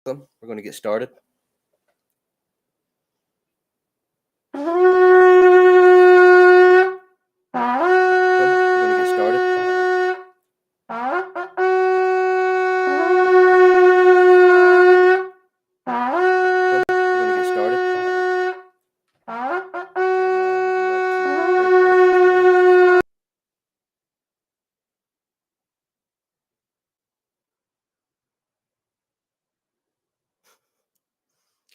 We're going to get started.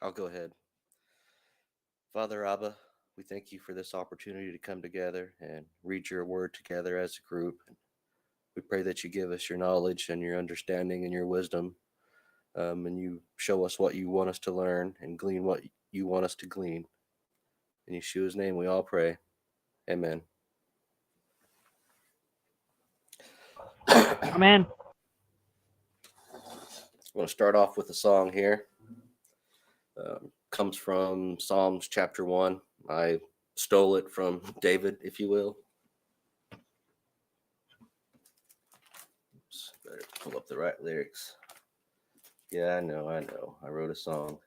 I'll go ahead. Father Abba, we thank you for this opportunity to come together and read your word together as a group. We pray that you give us your knowledge and your understanding and your wisdom, and you show us what you want us to learn and glean what you want us to glean. In Yeshua's name we all pray. Amen. Amen. I'm going to start off with a song here. Comes from Psalms chapter 1. I stole it from David, if you will. Oops, better pull up the right lyrics. Yeah, I know. I wrote a song.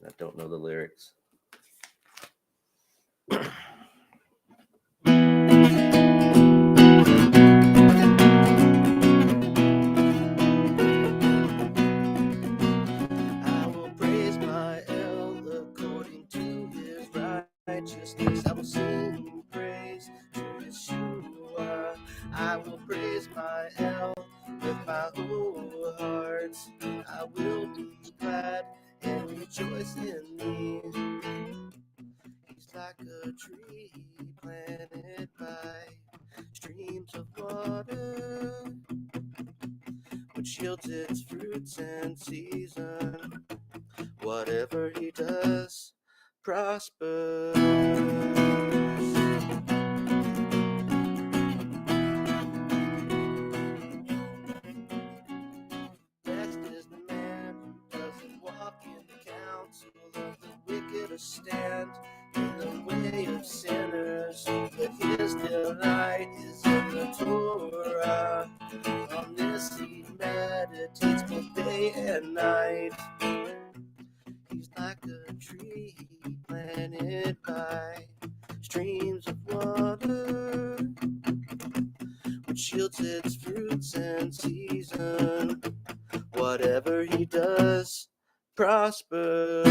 I don't know the lyrics. Righteousness, I will sing praise to Yeshua. I will praise my El with my whole heart. I will be glad and rejoice in me. He's like a tree planted by streams of water, which yields its fruits in season. Whatever he does prospers. Blessed is the man who doesn't walk in the counsel of the wicked, or stand in the way of sinners, but his delight is in the Torah. On this he meditates both day and night. He's like a tree planted by streams of water, which yields its fruits in season. Whatever he does prospers.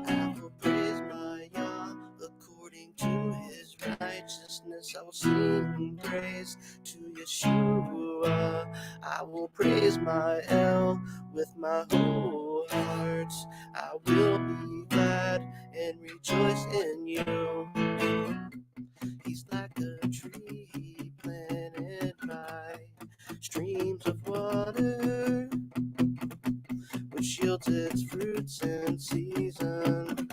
I will praise my Yah according to his righteousness. I will sing praise to Yeshua. I will praise my El with my whole heart. I will be glad and rejoice in you. He's like a tree planted by streams of water, which yields its fruits in season.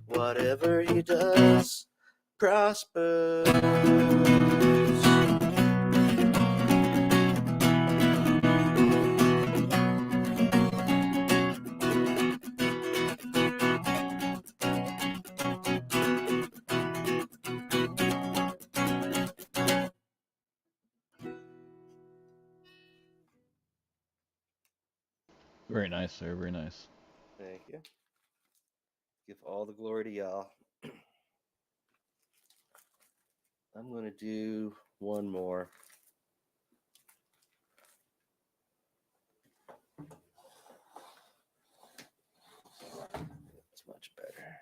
Whatever he does prospers. Very nice, sir. Very nice. Thank you. Give all the glory to y'all. I'm going to do one more. It's much better.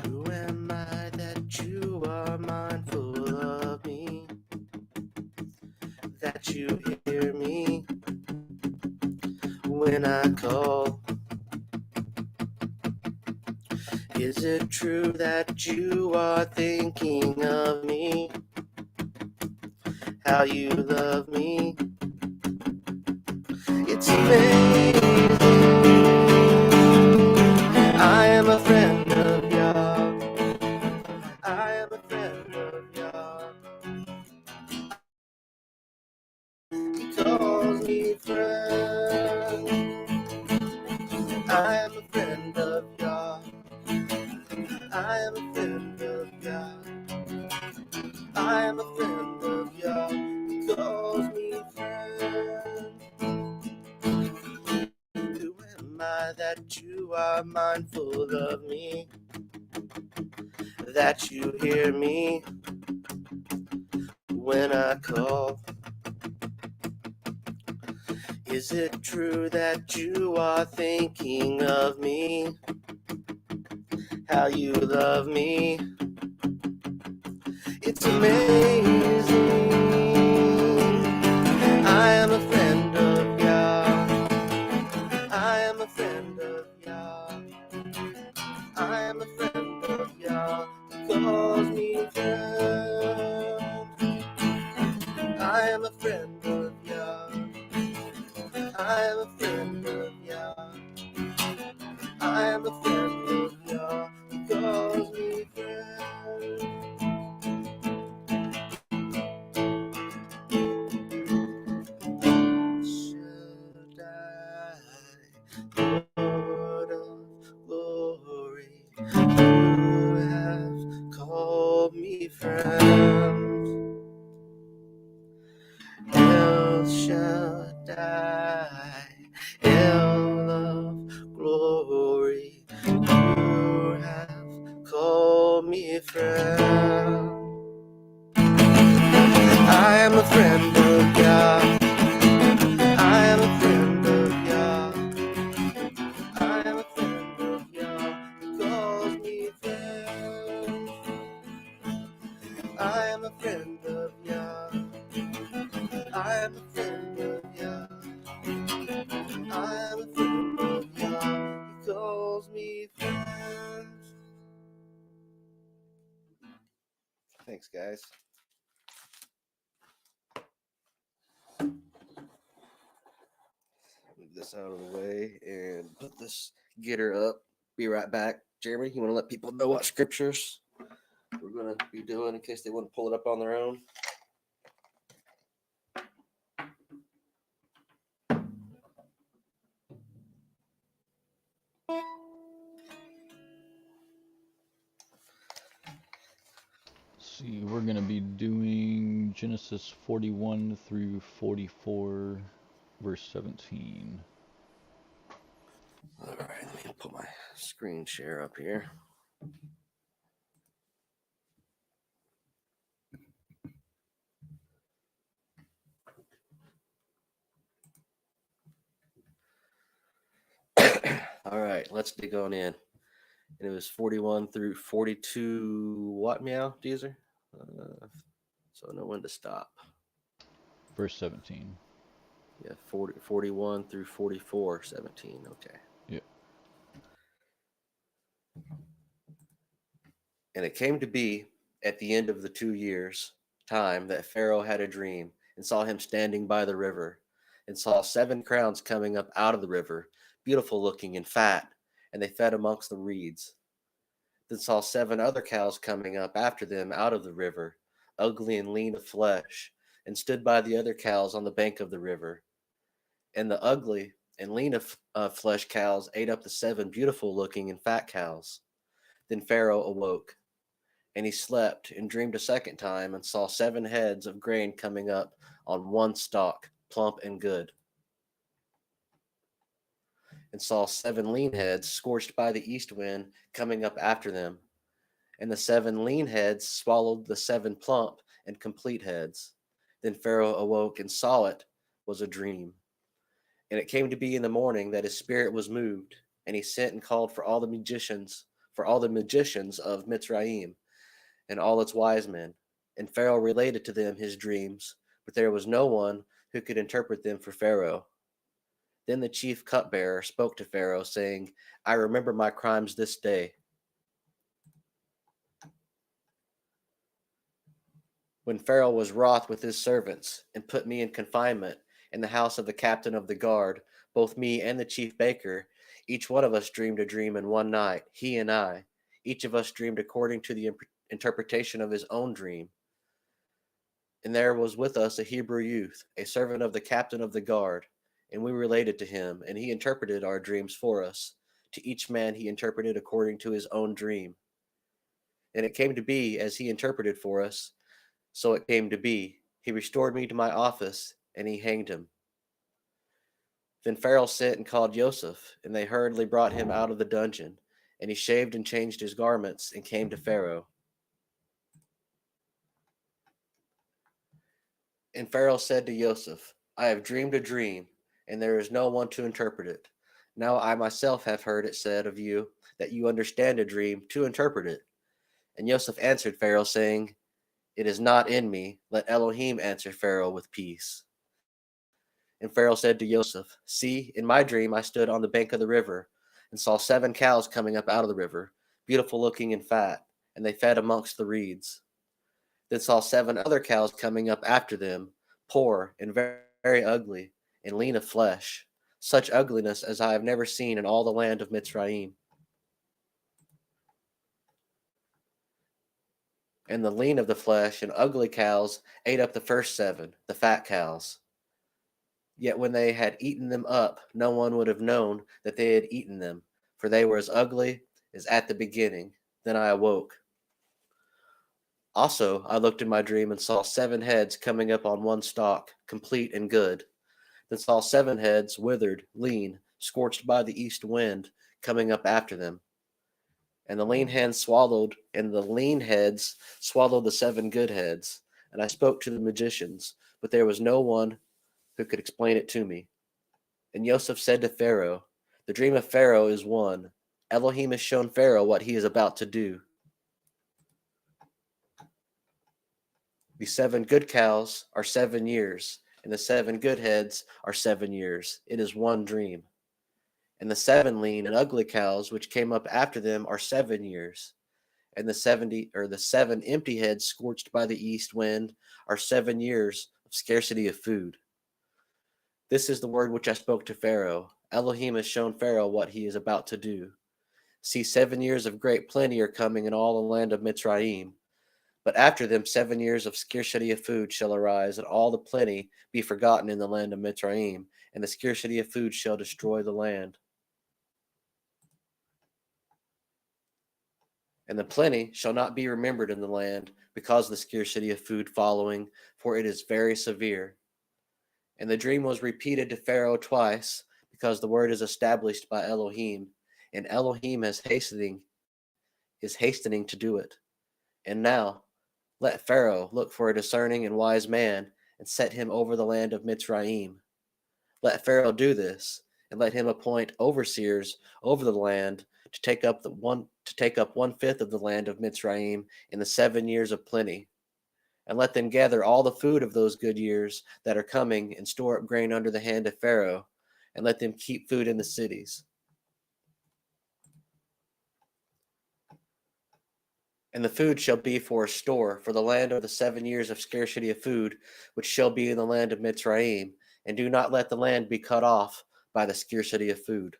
Who am I that you are mindful of me? That you hear me when I call? Is it true that you are thinking of me? How you love me? It's amazing. I am a friend of Yah. I am a friend of Yah. my, that you are mindful of me, that you hear me when I call. Is it true that you are thinking of me, how you love me? It's amazing. I am a friend of Yah. I am a friend of Yah. I am a friend of Yah. He calls me friend. I am a friend of Yah. I am a friend of Yah. I am a friend of Yah. He calls me friend. Shaddai, Lord of glory, you have called me friend. El Shaddai, El of glory, you have called me friend. I am a friend of Yah. I am a friend of Yah. I am a friend of Yah. He calls me friend. I am a friend of Yah. I am a friend of Yah. I am a friend of Yah. He calls me friend. Thanks, guys. Move this out of the way and put this getter up. Be right back. Jeremy, you want to let people know what scriptures we're going to be doing in case they want to pull it up on their own? See, we're going to be doing Genesis 41 through 44, verse 17. All right, let me put my screen share up here. All right, let's dig on in. And it was 41 through 42. What meow, Deezer? So I know when to stop. Verse 17. Yeah, 41 through 44, 17. Okay. Yep. And it came to be at the end of the 2 years' time that Pharaoh had a dream and saw him standing by the river and saw 7 crowns coming up out of the river, beautiful looking and fat, and they fed amongst the reeds. Then saw 7 other cows coming up after them out of the river, ugly and lean of flesh, and stood by the other cows on the bank of the river. And the ugly and lean of flesh cows ate up the 7 beautiful looking and fat cows. Then Pharaoh awoke, and he slept and dreamed a second time and saw 7 heads of grain coming up on one stalk, plump and good. And saw 7 lean heads scorched by the east wind coming up after them. And the 7 lean heads swallowed the 7 plump and complete heads. Then Pharaoh awoke and saw it was a dream. And it came to be in the morning that his spirit was moved, and he sent and called for all the magicians of Mitzrayim, and all its wise men. And Pharaoh related to them his dreams, but there was no one who could interpret them for Pharaoh. Then the chief cupbearer spoke to Pharaoh, saying, I remember my crimes this day. When Pharaoh was wroth with his servants, and put me in confinement in the house of the captain of the guard, both me and the chief baker, each one of us dreamed a dream in one night, he and I. Each of us dreamed according to the interpretation of his own dream. And there was with us a Hebrew youth, a servant of the captain of the guard, and we related to him, and he interpreted our dreams for us. To each man he interpreted according to his own dream. And it came to be as he interpreted for us, so it came to be. He restored me to my office, and he hanged him. Then Pharaoh sent and called Joseph, and they hurriedly brought him out of the dungeon. And he shaved and changed his garments and came to Pharaoh. And Pharaoh said to Joseph, I have dreamed a dream, and there is no one to interpret it. Now I myself have heard it said of you that you understand a dream to interpret it. And Joseph answered Pharaoh, saying, It is not in me. Let Elohim answer Pharaoh with peace. And Pharaoh said to Joseph, See, in my dream I stood on the bank of the river, and saw 7 cows coming up out of the river, beautiful looking and fat, and they fed amongst the reeds. Then saw 7 other cows coming up after them, poor and very, very ugly, and lean of flesh, such ugliness as I have never seen in all the land of Mitzrayim. And the lean of the flesh and ugly cows ate up the first 7, the fat cows. Yet when they had eaten them up, no one would have known that they had eaten them, for they were as ugly as at the beginning. Then I awoke. Also, I looked in my dream and saw 7 heads coming up on one stalk, complete and good. Then saw 7 heads, withered, lean, scorched by the east wind, coming up after them. And the lean heads swallowed the 7 good heads. And I spoke to the magicians, but there was no one who could explain it to me. And Joseph said to Pharaoh, The dream of Pharaoh is one. Elohim has shown Pharaoh what he is about to do. The 7 good cows are 7 years, and the 7 good heads are 7 years. It is one dream. And the 7 lean and ugly cows which came up after them are 7 years. And the 7 empty heads scorched by the east wind are 7 years of scarcity of food. This is the word which I spoke to Pharaoh. Elohim has shown Pharaoh what he is about to do. See, 7 years of great plenty are coming in all the land of Mitzrayim. But after them 7 years of scarcity of food shall arise, and all the plenty be forgotten in the land of Mitzrayim, and the scarcity of food shall destroy the land. And the plenty shall not be remembered in the land, because of the scarcity of food following, for it is very severe. And the dream was repeated to Pharaoh twice, because the word is established by Elohim, and Elohim is hastening to do it. And now, let Pharaoh look for a discerning and wise man, and set him over the land of Mitzrayim. Let Pharaoh do this, and let him appoint overseers over the land to take up 1/5 of the land of Mitzrayim in the 7 years of plenty. And let them gather all the food of those good years that are coming, and store up grain under the hand of Pharaoh, and let them keep food in the cities. And the food shall be for a store for the land of the 7 years of scarcity of food, which shall be in the land of Mitzrayim, and do not let the land be cut off by the scarcity of food.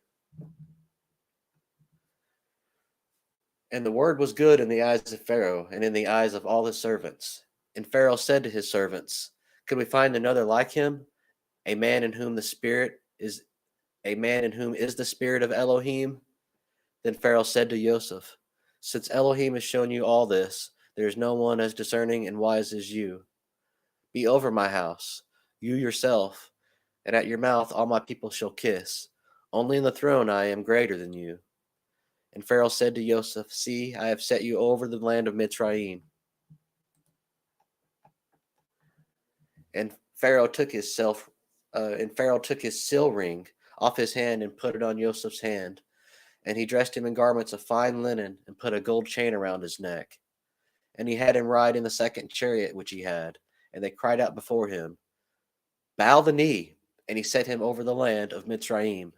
And the word was good in the eyes of Pharaoh, and in the eyes of all his servants. And Pharaoh said to his servants, Could we find another like him, a man in whom is the spirit of Elohim? Then Pharaoh said to Joseph, Since Elohim has shown you all this, there is no one as discerning and wise as you. Be over my house, you yourself, and at your mouth all my people shall kiss. Only in the throne I am greater than you. And Pharaoh said to Joseph, See, I have set you over the land of Mitzrayim. And Pharaoh took his seal ring off his hand and put it on Joseph's hand. And he dressed him in garments of fine linen and put a gold chain around his neck. And he had him ride in the 2nd chariot which he had. And they cried out before him, Bow the knee. And he set him over the land of Mitzrayim.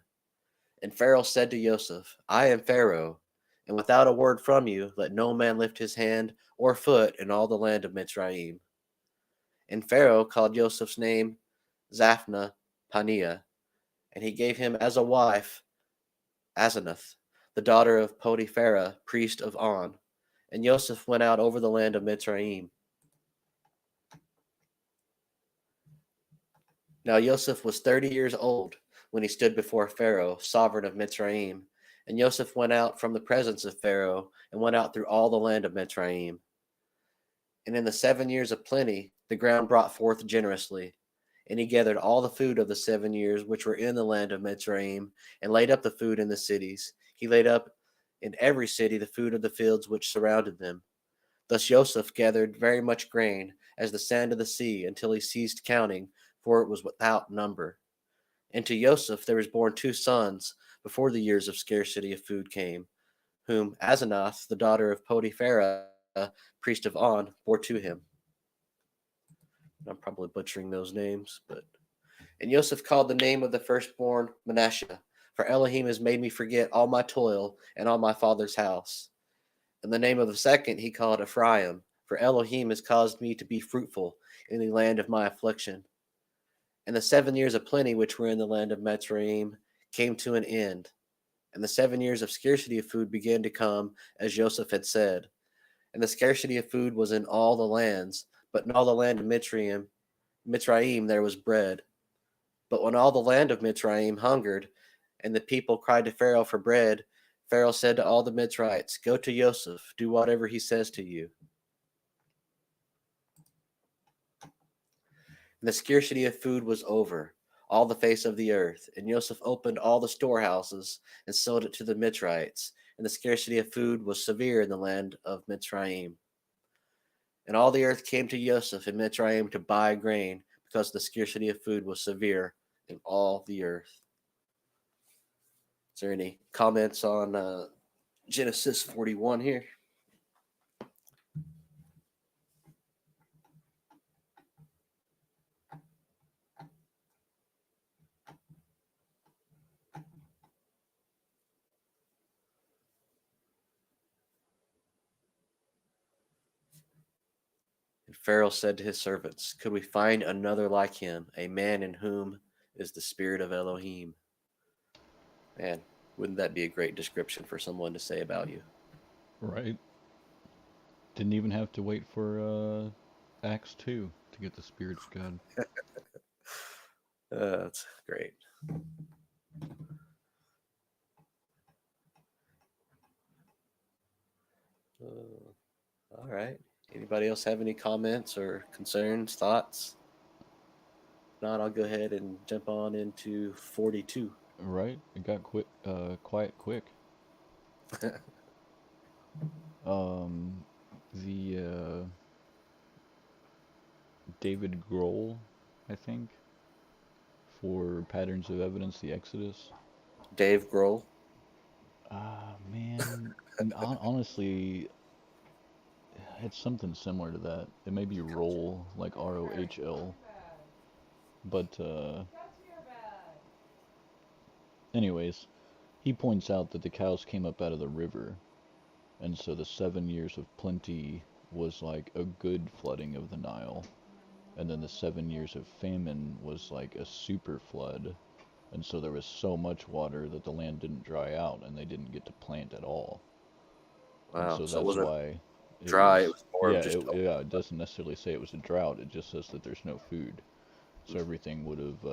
And Pharaoh said to Joseph, I am Pharaoh, and without a word from you, let no man lift his hand or foot in all the land of Mitzrayim. And Pharaoh called Joseph's name Zaphnath Paneah, and he gave him as a wife Asenath, the daughter of Potipharah, priest of On. And Joseph went out over the land of Mitzrayim. Now Joseph was 30 years old when he stood before Pharaoh, sovereign of Mitzrayim. And Joseph went out from the presence of Pharaoh, and went out through all the land of Mitzrayim. And in the 7 years of plenty, the ground brought forth generously. And he gathered all the food of the 7 years which were in the land of Mitzrayim, and laid up the food in the cities. He laid up in every city the food of the fields which surrounded them. Thus Joseph gathered very much grain, as the sand of the sea, until he ceased counting, for it was without number. And to Joseph there was born 2 sons before the years of scarcity of food came, whom Asenath, the daughter of Potipharah, priest of On, bore to him. I'm probably butchering those names, but and Joseph called the name of the firstborn Manasseh, for Elohim has made me forget all my toil and all my father's house. And the name of the second he called Ephraim, for Elohim has caused me to be fruitful in the land of my affliction. And the 7 years of plenty which were in the land of Mitzrayim came to an end, and the 7 years of scarcity of food began to come, as Joseph had said. And the scarcity of food was in all the lands, but in all the land of Mitzrayim there was bread. But when all the land of Mitzrayim hungered, and the people cried to Pharaoh for bread, Pharaoh said to all the Mitzrites, "Go to Joseph, do whatever he says to you." And the scarcity of food was over all the face of the earth, and Joseph opened all the storehouses and sold it to the Mitzrites, and the scarcity of food was severe in the land of Mitzrayim. And all the earth came to Joseph in Mitzrayim to buy grain, because the scarcity of food was severe in all the earth. Is there any comments on Genesis 41 here? And Pharaoh said to his servants, "Could we find another like him, a man in whom is the spirit of Elohim?" Man, wouldn't that be a great description for someone to say about you? Right. Didn't even have to wait for Acts 2 to get the Spirit of God. That's great. All right. Anybody else have any comments or concerns, thoughts? If not, I'll go ahead and jump on into 42. Right? It got quiet quick. The David Grohl, I think, for Patterns of Evidence, the Exodus. Dave Grohl. Man, honestly, it's something similar to that. It may be Roll, like Rohl, but anyways, he points out that the cows came up out of the river, and so the 7 years of plenty was like a good flooding of the Nile, and then the 7 years of famine was like a super flood, and so there was so much water that the land didn't dry out and they didn't get to plant at all. And Wow. so So it that's wasn't why dry. It was more yeah, of just it doesn't necessarily say it was a drought. It just says that there's no food. So everything would have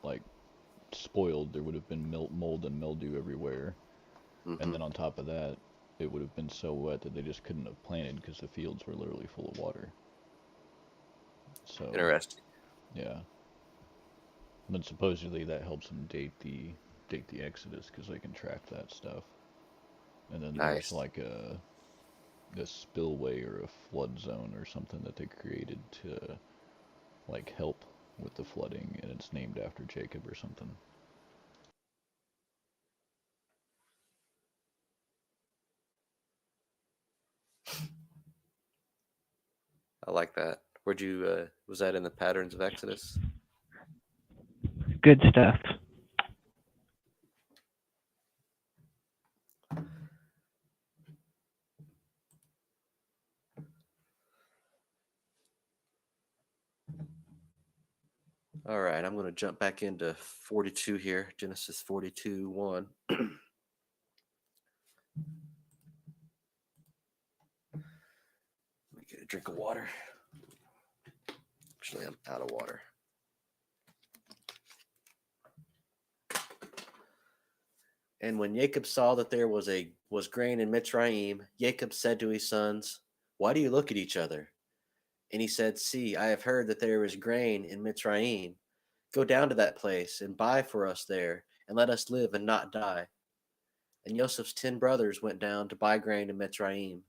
like spoiled. There would have been mold and mildew everywhere. And then on top of that, it would have been so wet that they just couldn't have planted because the fields were literally full of water. So interesting. yeah, but supposedly that helps them date the Exodus because they can track that stuff. And then there's Nice. like a spillway or a flood zone or something that they created to like help with the flooding, and it's named after Jacob or something. I like that. Where'd you? Was that in the Patterns of Exodus? Good stuff. All right, I'm going to jump back into 42 here, Genesis 42:1. Let me get a drink of water. Actually, I'm out of water. And when Jacob saw that there was grain in Mitzrayim, Jacob said to his sons, "Why do you look at each other? And he said, See, I have heard that there is grain in Mitzrayim. Go down to that place and buy for us there, and let us live and not die. And Joseph's 10 brothers went down to buy grain in Mitzrayim.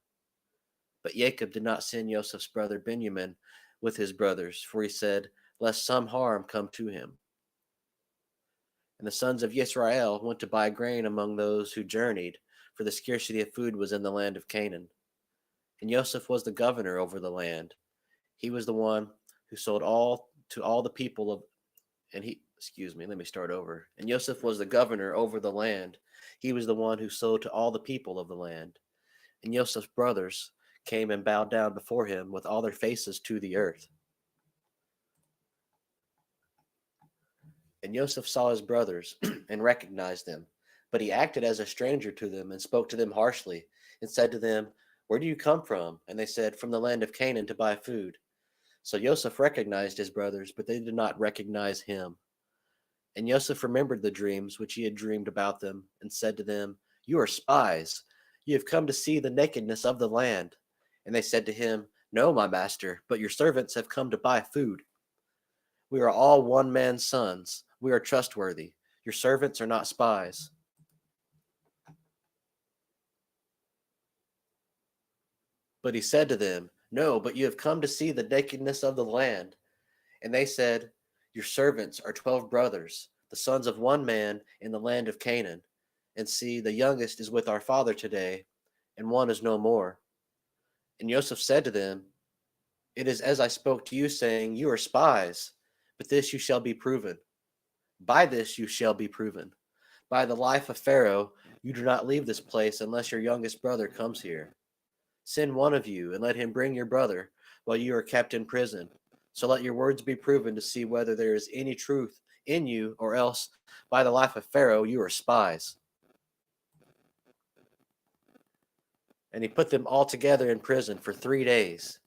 But Jacob did not send Joseph's brother Benjamin with his brothers, for he said, Lest some harm come to him. And the sons of Yisrael went to buy grain among those who journeyed, for the scarcity of food was in the land of Canaan. And Joseph was the governor over the land. He was the one who sold all to all the people of, and he, excuse me, let me start over. And Joseph was the governor over the land. He was the one who sold to all the people of the land. And Joseph's brothers came and bowed down before him with all their faces to the earth. And Joseph saw his brothers and recognized them, but he acted as a stranger to them and spoke to them harshly and said to them, Where do you come from? And they said, From the land of Canaan to buy food. So Joseph recognized his brothers, but they did not recognize him. And Joseph remembered the dreams which he had dreamed about them and said to them, You are spies. You have come to see the nakedness of the land. And they said to him, No, my master, but your servants have come to buy food. We are all one man's sons. We are trustworthy. Your servants are not spies. But he said to them, No, but you have come to see the nakedness of the land. And they said, Your servants are 12 brothers, the sons of one man in the land of Canaan. And see, the youngest is with our father today, and one is no more. And Joseph said to them, It is as I spoke to you, saying, You are spies, but this you shall be proven. By this you shall be proven. By the life of Pharaoh, you do not leave this place unless your youngest brother comes here. Send one of you, and let him bring your brother while you are kept in prison. So let your words be proven to see whether there is any truth in you, or else, by the life of Pharaoh, you are spies. And he put them all together in prison for 3 days.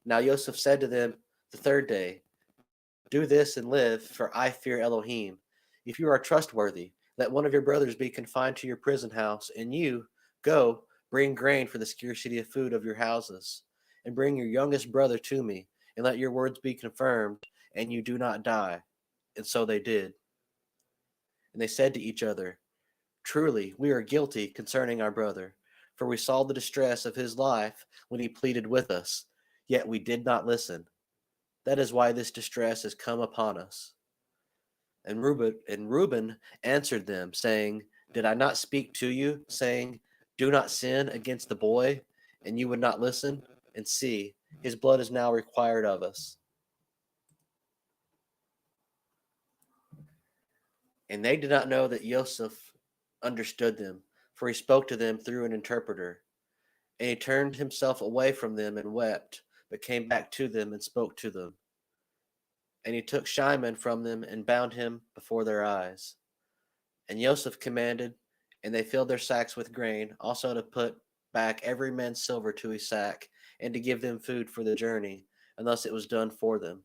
Now Joseph said to them the third day, Do this and live, for I fear Elohim. If you are trustworthy, let one of your brothers be confined to your prison house, and you, go, bring grain for the scarcity of food of your houses, and bring your youngest brother to me, and let your words be confirmed, and you do not die. And so they did. And they said to each other, Truly, we are guilty concerning our brother, for we saw the distress of his life when he pleaded with us, yet we did not listen. That is why this distress has come upon us. And Reuben answered them, saying, Did I not speak to you, saying, Do not sin against the boy, and you would not listen? And see, his blood is now required of us. And they did not know that Joseph understood them, for he spoke to them through an interpreter. And he turned himself away from them and wept, but came back to them and spoke to them. And he took Shimon from them and bound him before their eyes. And Joseph commanded, and they filled their sacks with grain, also to put back every man's silver to his sack, and to give them food for the journey, and thus it was done for them.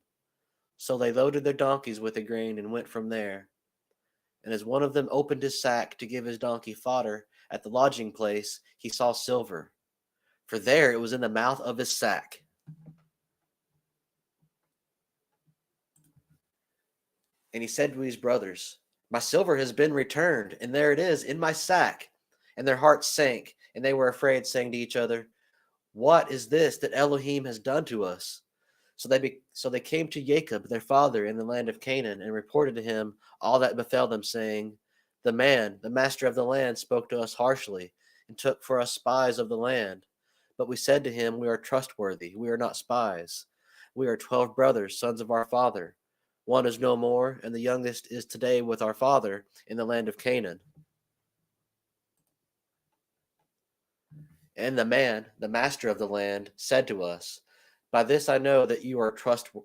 So they loaded their donkeys with the grain and went from there. And as one of them opened his sack to give his donkey fodder at the lodging place, he saw silver, for there it was in the mouth of his sack. And he said to his brothers, My silver has been returned, and there it is in my sack. And their hearts sank, and they were afraid, saying to each other, What is this that Elohim has done to us? So they came to Jacob, their father, in the land of Canaan, and reported to him all that befell them, saying, The man, the master of the land, spoke to us harshly, and took for us spies of the land. But we said to him, We are trustworthy, we are not spies. We are 12 brothers, sons of our father. One is no more, and the youngest is today with our father in the land of Canaan. And the man, the master of the land, said to us, By this I know that you are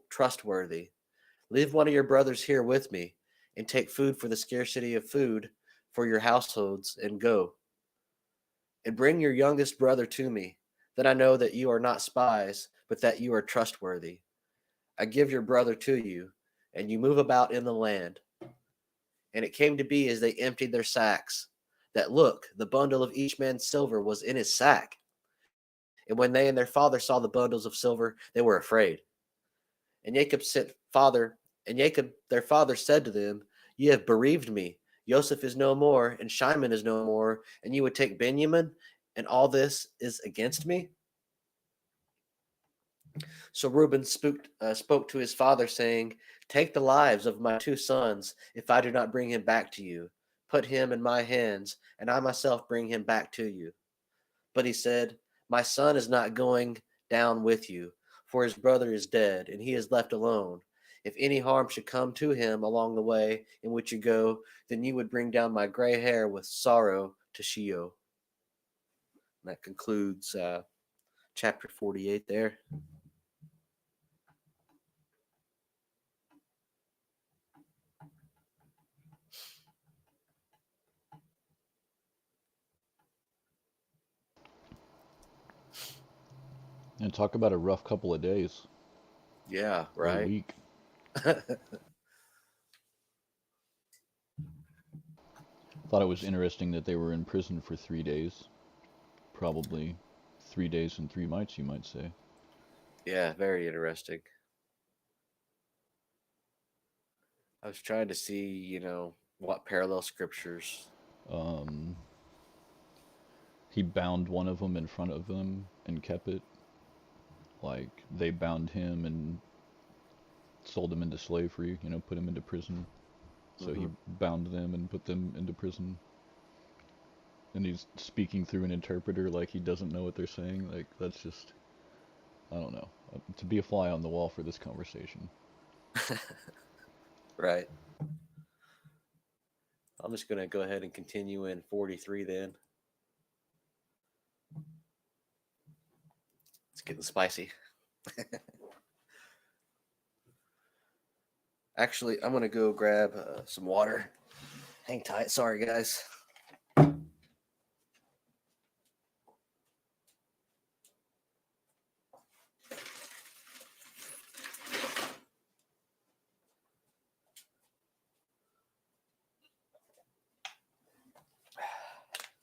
trustworthy. Leave one of your brothers here with me, and take food for the scarcity of food for your households, and go. And bring your youngest brother to me. Then I know that you are not spies, but that you are trustworthy. I give your brother to you, and you move about in the land. And it came to be as they emptied their sacks, that look, the bundle of each man's silver was in his sack. And when they and their father saw the bundles of silver, they were afraid. And Jacob their father said to them, "Ye have bereaved me. Joseph is no more, and Shimon is no more, and you would take Benjamin, and all this is against me." So Reuben spoke to his father, saying, "Take the lives of my 2 sons, if I do not bring him back to you. Put him in my hands, and I myself bring him back to you." But he said, "My son is not going down with you, for his brother is dead, and he is left alone. If any harm should come to him along the way in which you go, then you would bring down my gray hair with sorrow to Sheol." And that concludes chapter 48 there. And talk about a rough couple of days. Yeah, Or right. week. Thought it was interesting that they were in prison for 3 days. Probably 3 days and 3 nights, you might say. Yeah, very interesting. I was trying to see, what parallel scriptures. He bound one of them in front of them and kept it. Like, they bound him and sold him into slavery, put him into prison. So he bound them and put them into prison. And he's speaking through an interpreter like he doesn't know what they're saying. Like, that's just, I don't know. To be a fly on the wall for this conversation. Right. I'm just going to go ahead and continue in 43 then. It's getting spicy. Actually, I'm going to go grab some water. Hang tight. Sorry, guys.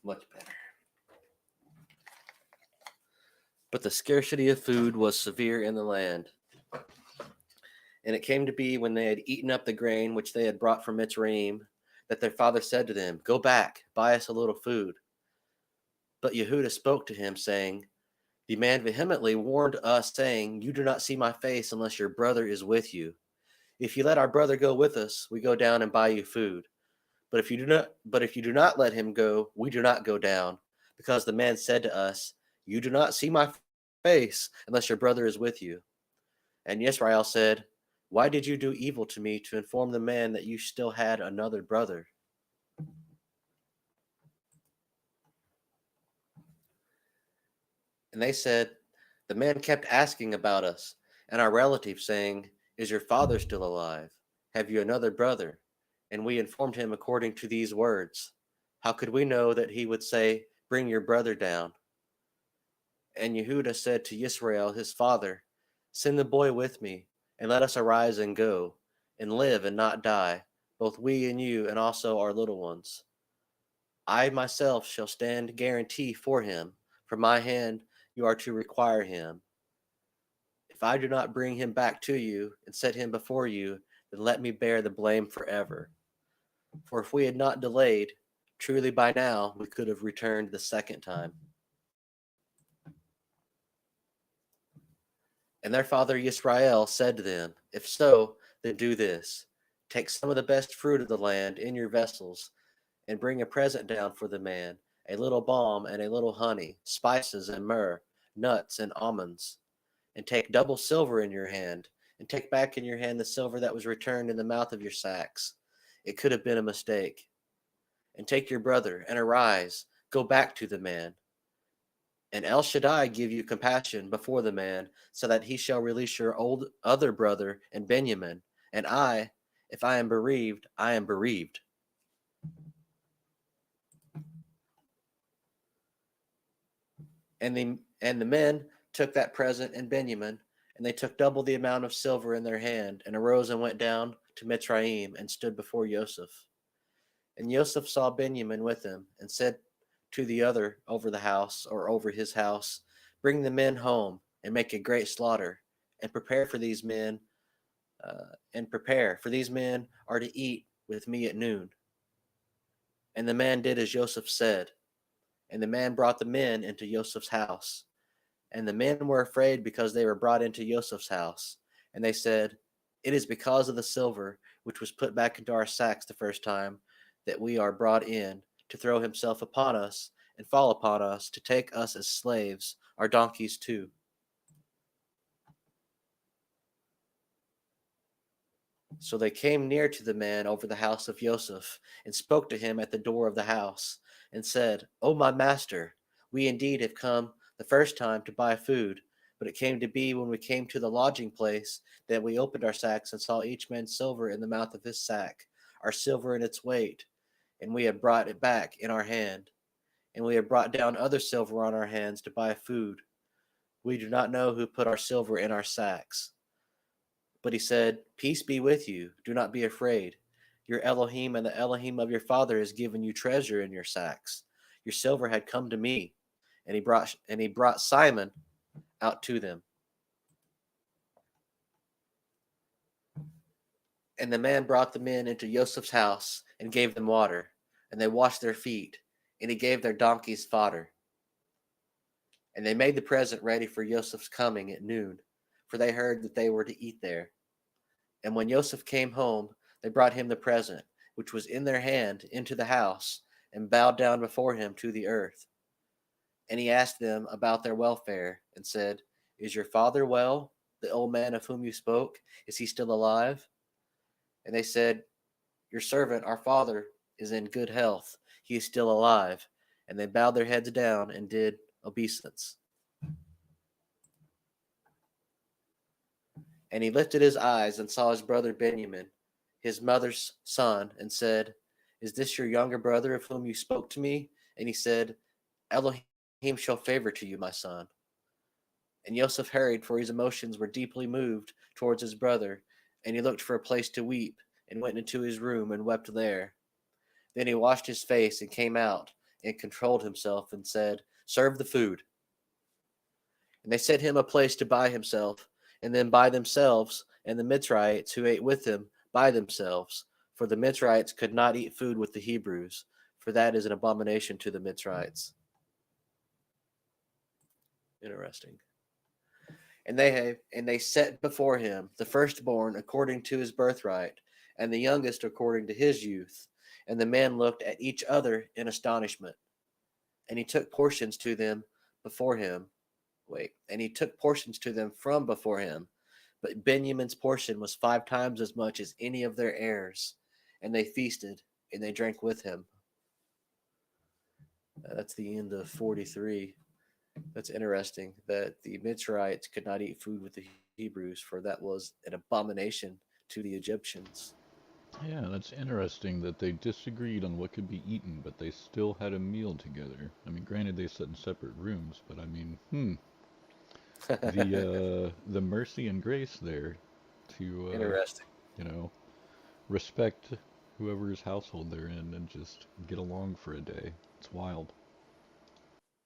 Much better. But the scarcity of food was severe in the land. And it came to be, when they had eaten up the grain which they had brought from Mitzrayim, that their father said to them, "Go back, buy us a little food." But Yehudah spoke to him, saying, "The man vehemently warned us, saying, You do not see my face unless your brother is with you. If you let our brother go with us, we go down and buy you food. But if you do not let him go, we do not go down, because the man said to us, You do not see my face unless your brother is with you." And Yisrael said, "Why did you do evil to me to inform the man that you still had another brother?" And they said, "The man kept asking about us and our relatives, saying, Is your father still alive? Have you another brother?" And we informed him according to these words. How could we know that he would say, "Bring your brother down"? And Yehudah said to Yisrael his father, "Send the boy with me, and let us arise and go, and live and not die, both we and you, and also our little ones. I myself shall stand guarantee for him. From my hand you are to require him. If I do not bring him back to you and set him before you, then let me bear the blame forever. For if we had not delayed, truly by now we could have returned the second time." And their father Yisrael said to them, "If so, then do this. Take some of the best fruit of the land in your vessels, and bring a present down for the man, a little balm and a little honey, spices and myrrh, nuts and almonds. And take double silver in your hand, and take back in your hand the silver that was returned in the mouth of your sacks. It could have been a mistake. And take your brother, and arise, go back to the man. And El Shaddai give you compassion before the man, so that he shall release your other brother and Benjamin. And I, if I am bereaved, I am bereaved." And the men took that present and Benjamin, and they took double the amount of silver in their hand, and arose and went down to Mitzrayim, and stood before Joseph. And Joseph saw Benjamin with him, and said to the other over the house, or over his house, Bring the men home and make a great slaughter, and prepare for these men, for these men are to eat with me at noon. And the man did as Joseph said, and the man brought the men into Joseph's house. And the men were afraid because they were brought into Joseph's house. And they said, it is because of the silver which was put back into our sacks the first time that we are brought in, to throw himself upon us and fall upon us, to take us as slaves, our donkeys too. So they came near to the man over the house of Joseph, and spoke to him at the door of the house, and said, O my master, we indeed have come the first time to buy food. But it came to be, when we came to the lodging place, that we opened our sacks and saw each man's silver in the mouth of his sack, our silver in its weight, and we have brought it back in our hand. And we have brought down other silver on our hands to buy food. We do not know who put our silver in our sacks. But he said, peace be with you. Do not be afraid. Your Elohim and the Elohim of your father has given you treasure in your sacks. Your silver had come to me. And he brought Simon out to them. And the man brought the men into Joseph's house and gave them water, and they washed their feet, and he gave their donkeys fodder. And they made the present ready for Joseph's coming at noon, for they heard that they were to eat there. And when Joseph came home, they brought him the present, which was in their hand, into the house, and bowed down before him to the earth. And he asked them about their welfare, and said, is your father well? The old man of whom you spoke, is he still alive? And they said, your servant, our father, is in good health. He is still alive. And they bowed their heads down and did obeisance. And he lifted his eyes and saw his brother Benjamin, his mother's son, and said, is this your younger brother of whom you spoke to me? And he said, Elohim shall favor to you, my son. And Joseph hurried, for his emotions were deeply moved towards his brother, and he looked for a place to weep, and went into his room and wept there. Then he washed his face and came out, and controlled himself, and said, serve the food. And they set him a place to buy himself, and then by themselves, and the Mitzrites who ate with him by themselves. For the Mitzrites could not eat food with the Hebrews, for that is an abomination to the Mitzrites. Interesting. And they set before him the firstborn according to his birthright, and the youngest according to his youth. And the men looked at each other in astonishment. And he took portions to them before him. And he took portions to them from before him. But Benjamin's portion was 5 times as much as any of their heirs. And they feasted, and they drank with him. That's the end of 43. That's interesting that the Mitzrites could not eat food with the Hebrews, for that was an abomination to the Egyptians. Yeah, that's interesting that they disagreed on what could be eaten, but they still had a meal together. I mean, granted, they sat in separate rooms, but I mean, the mercy and grace there to Interesting. you know, respect whoever's household they're in and just get along for a day. It's wild.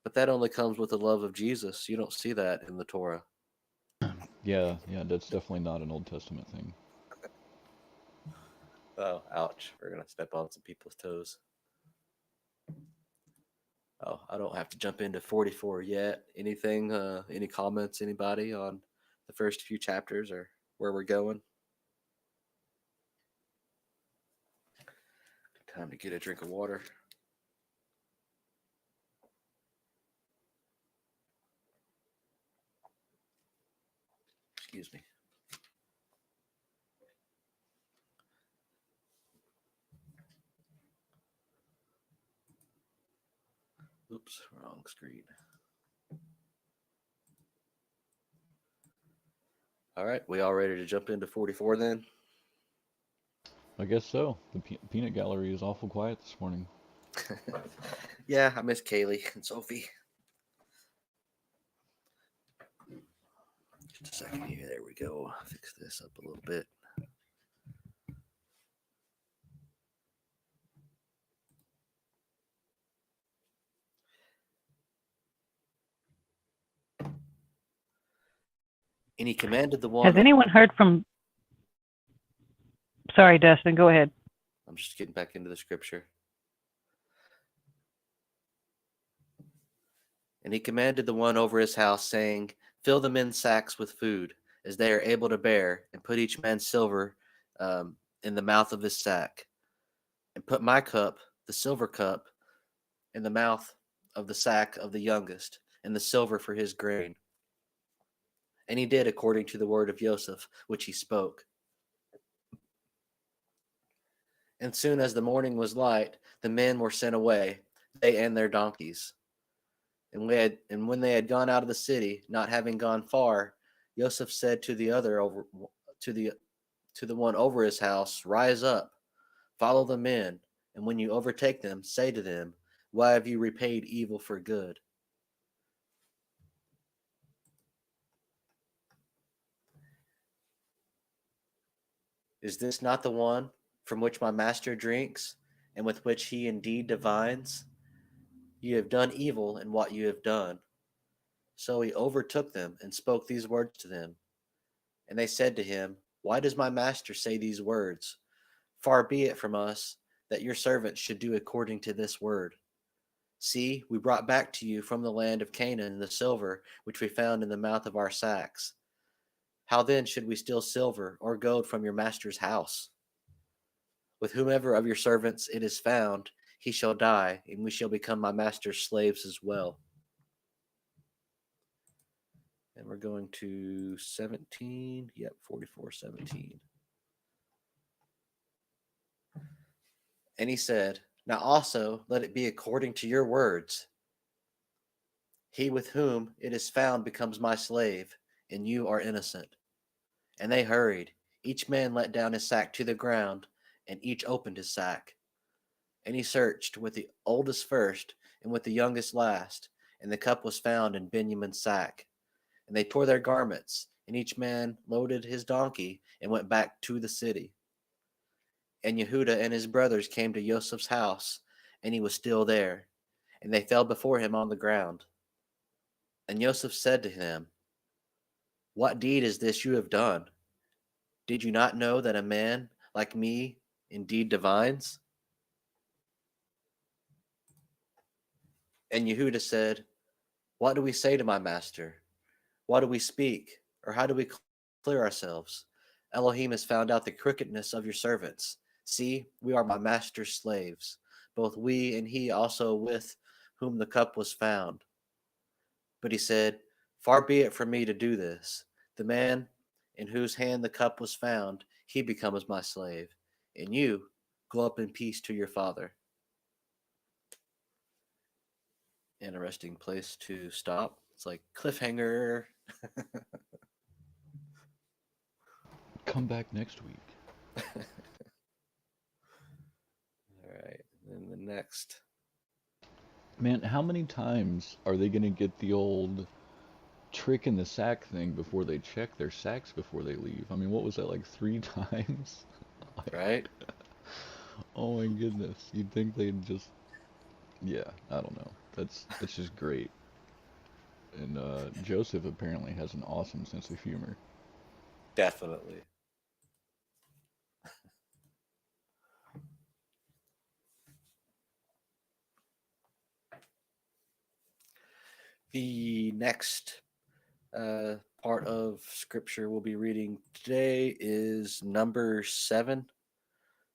But that only comes with the love of Jesus. You don't see that in the Torah. Yeah, that's definitely not an Old Testament thing. Oh, ouch. We're going to step on some people's toes. Oh, I don't have to jump into 44 yet. Anything, any comments, anybody on the first few chapters or where we're going? Time to get a drink of water. Excuse me. Oops, wrong screen. All right, we all ready to jump into 44 then? I guess so. The peanut gallery is awful quiet this morning. Yeah, I miss Kaylee and Sophie. Just a second here. There we go. Fix this up a little bit. And he commanded the Has one. anyone heard from? Sorry, Dustin. Go ahead. I'm just getting back into the scripture. And he commanded the one over his house, saying, fill the men's sacks with food, as they are able to bear, and put each man's silver in the mouth of his sack. And put my cup, the silver cup, in the mouth of the sack of the youngest, and the silver for his grain. And he did according to the word of Joseph, which he spoke. And soon as the morning was light, the men were sent away, they and their donkeys. And when they had gone out of the city, not having gone far, Joseph said to the one over his house, rise up, follow the men, and when you overtake them, say to them, why have you repaid evil for good? Is this not the one from which my master drinks, and with which he indeed divines? You have done evil in what you have done. So he overtook them and spoke these words to them. And they said to him, why does my master say these words? Far be it from us that your servants should do according to this word. See, we brought back to you from the land of Canaan the silver which we found in the mouth of our sacks. How then should we steal silver or gold from your master's house? With whomever of your servants it is found, he shall die, and we shall become my master's slaves as well. And we're going to 17. Yep, 44:17. And he said, now also let it be according to your words. He with whom it is found becomes my slave, and you are innocent. And they hurried. Each man let down his sack to the ground, and each opened his sack. And he searched with the oldest first, and with the youngest last, and the cup was found in Benjamin's sack. And they tore their garments, and each man loaded his donkey, and went back to the city. And Yehuda and his brothers came to Joseph's house, and he was still there. And they fell before him on the ground. And Joseph said to him, what deed is this you have done? Did you not know that a man like me indeed divines? And Yehuda said, what do we say to my master? What do we speak? Or how do we clear ourselves? Elohim has found out the crookedness of your servants. See, we are my master's slaves, both we and he also with whom the cup was found. But he said, far be it from me to do this. The man in whose hand the cup was found, he becomes my slave. And you go up in peace to your father. Interesting place to stop. It's like cliffhanger. Come back next week. All right. Then the next. Man, how many times are they gonna get the old trick in the sack thing before they check their sacks before they leave? I mean, what was that, like 3 times? Right? Oh my goodness. You'd think they'd just, yeah, I don't know. That's just great. And Joseph apparently has an awesome sense of humor. Definitely. The next part of scripture we'll be reading today is Numbers 7,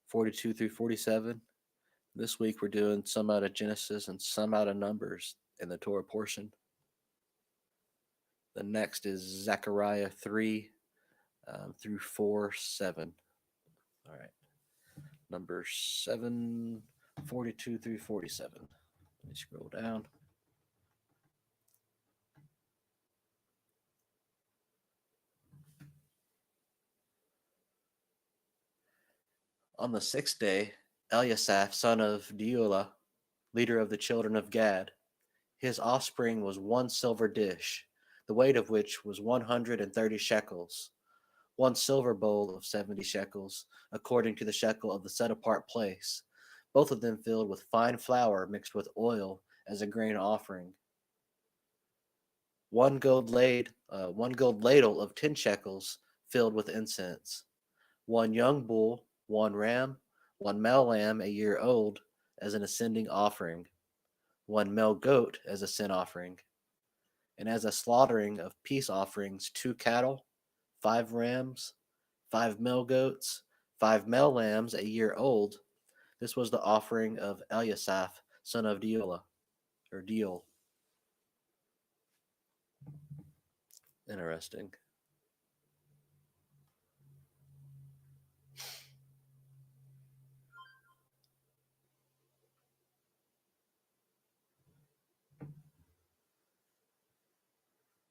42 through 47. This week we're doing some out of Genesis and some out of Numbers in the Torah portion. The next is Zechariah 3 through 4:7. All right. Numbers 7, 42 through 47. Let me scroll down. On the 6th day, Eliasaph, son of Deulah, leader of the children of Gad, his offspring was one silver dish, the weight of which was 130 shekels, one silver bowl of 70 shekels, according to the shekel of the set-apart place, both of them filled with fine flour mixed with oil as a grain offering. one gold ladle of 10 shekels filled with incense, one young bull, one ram, one male lamb a year old as an ascending offering, one male goat as a sin offering, and as a slaughtering of peace offerings 2 cattle, 5 rams, 5 male goats, 5 male lambs a year old. This was the offering of Eliasaph, son of Deola, or Deal. Interesting.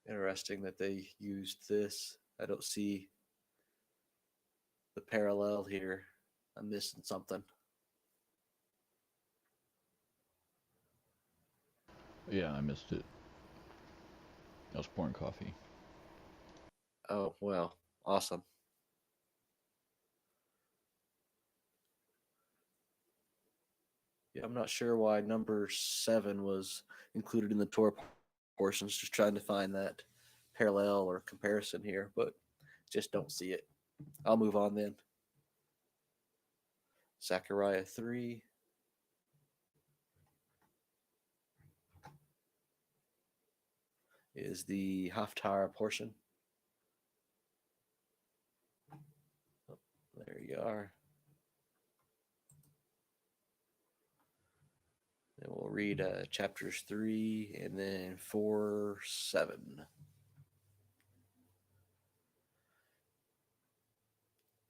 Interesting that they used this. I don't see the parallel here. I'm missing something. Yeah, I missed it. I was pouring coffee. Oh, well, awesome. Yeah, I'm not sure why number 7 was included in the Torah portions, just trying to find that parallel or comparison here, but just don't see it. I'll move on then. Zechariah 3. Is the Haftarah portion. Oh, there you are. And we'll read chapters 3 and then 4, 7.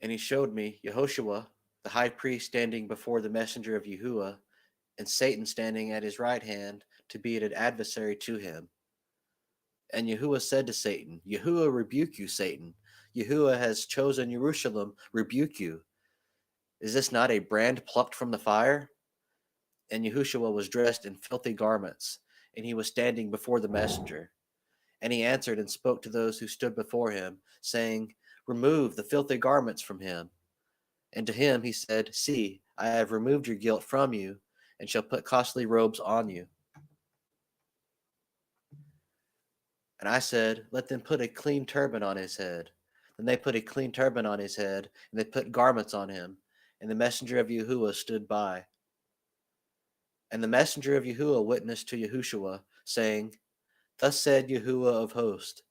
And he showed me Yehoshua, the high priest, standing before the messenger of Yahuwah, and Satan standing at his right hand to be an adversary to him. And Yahuwah said to Satan, Yahuwah rebuke you, Satan. Yahuwah has chosen Jerusalem, rebuke you. Is this not a brand plucked from the fire? And Yahushua was dressed in filthy garments, and he was standing before the messenger. And he answered and spoke to those who stood before him, saying, Remove the filthy garments from him. And to him he said, See, I have removed your guilt from you, and shall put costly robes on you. And I said, Let them put a clean turban on his head. Then they put a clean turban on his head, and they put garments on him. And the messenger of Yahuwah stood by. And the messenger of Yahuwah witnessed to Yahushua, saying, Thus said Yahuwah of hosts,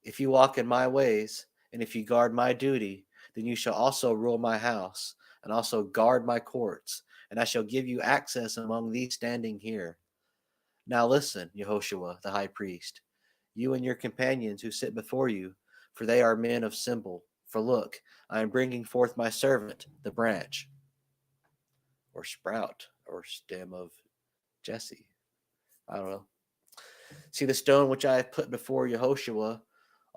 If you walk in my ways, and if you guard my duty, then you shall also rule my house, and also guard my courts, and I shall give you access among these standing here. Now listen, Yehoshua, the high priest, you and your companions who sit before you, for they are men of symbol. For look, I am bringing forth my servant, the branch, or sprout, or stem of Jesse. I don't know. See the stone which I have put before Yehoshua.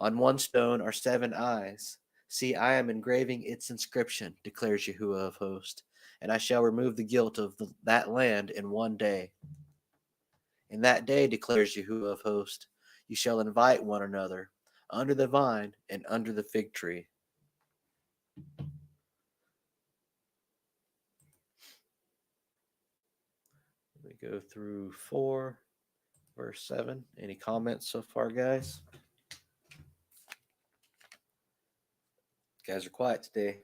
On one stone are 7 eyes. See, I am engraving its inscription, declares Yahuwah of hosts, and I shall remove the guilt of that land in one day. In that day, declares Yahuwah of hosts, you shall invite one another under the vine and under the fig tree. Let me go through 4, verse 7. Any comments so far, guys? You guys are quiet today.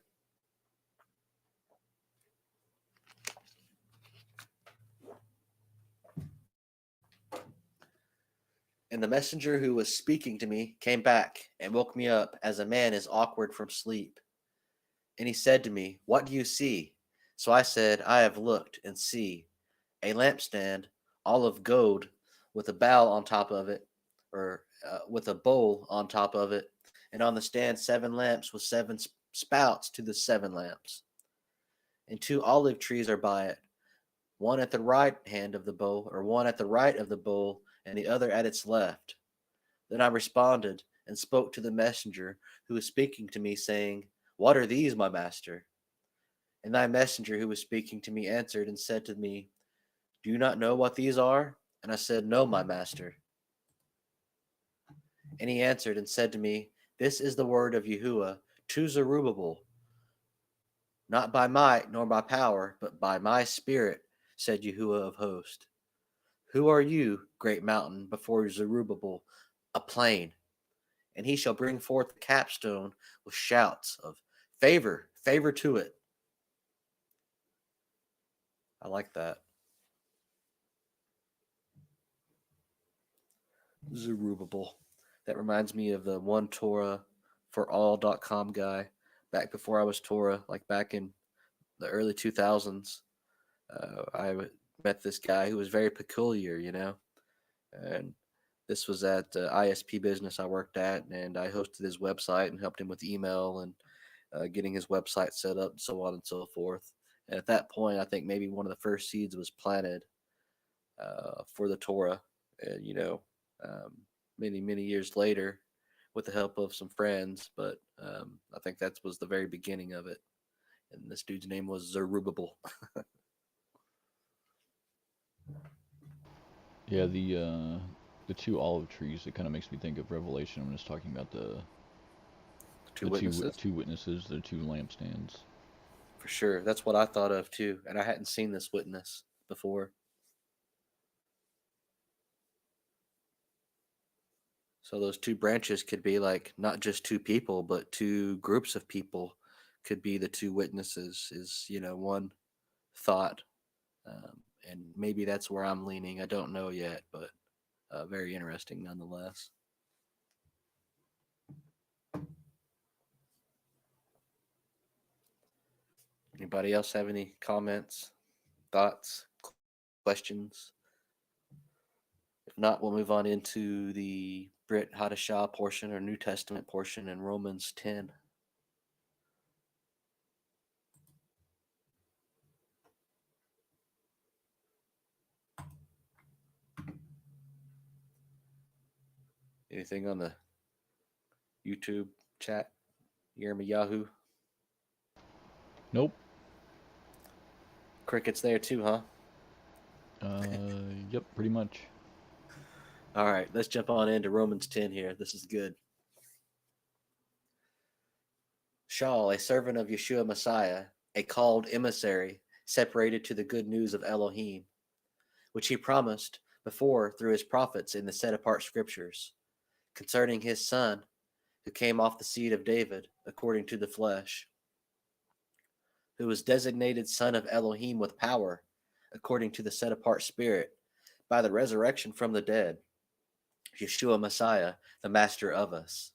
And the messenger who was speaking to me came back and woke me up as a man is awkward from sleep. And he said to me, What do you see? So I said, I have looked, and see, a lampstand, all of gold, with a bowl on top of it, or with a bowl on top of it, and on the stand 7 lamps with 7 spouts to the 7 lamps. And 2 olive trees are by it, one at the right hand of the bowl, or one at the right of the bowl, and the other at its left. Then I responded and spoke to the messenger who was speaking to me, saying, What are these, my master? And thy messenger who was speaking to me answered and said to me, Do you not know what these are? And I said, No, my master. And he answered and said to me, This is the word of Yahuwah to Zerubbabel. Not by might nor by power, but by my spirit, said Yahuwah of hosts. Who are you, great mountain, before Zerubbabel? a plain, and he shall bring forth the capstone with shouts of favor, favor to it. I like that. Zerubbabel. That reminds me of the one Torah for all.com guy back before I was Torah, like back in the early 2000s. I met this guy who was very peculiar, and this was at ISP business I worked at, and I hosted his website and helped him with email and getting his website set up and so on and so forth. And at that point, I think maybe one of the first seeds was planted for the Torah. And, many, many years later, with the help of some friends, but I think that was the very beginning of it. And this dude's name was Zerubbabel. Yeah, the two olive trees. It kind of makes me think of Revelation when it's talking about the Two witnesses? two witnesses, the two lampstands. For sure. That's what I thought of too. And I hadn't seen this witness before. So those two branches could be like not just two people, but two groups of people could be the two witnesses, is, one thought. And maybe that's where I'm leaning. I don't know yet, but very interesting nonetheless. Anybody else have any comments, thoughts, questions? If not, we'll move on into the Brit Hadashah portion or New Testament portion in Romans 10. Anything on the YouTube chat? Yahoo? Nope. Cricket's there too, huh? Yep, pretty much. All right, let's jump on into Romans 10 here. This is good. Shaul, a servant of Yeshua Messiah, a called emissary, separated to the good news of Elohim, which he promised before through his prophets in the set-apart scriptures, concerning his son, who came off the seed of David, according to the flesh, who was designated son of Elohim with power, according to the set-apart Spirit, by the resurrection from the dead, Yeshua Messiah, the master of us,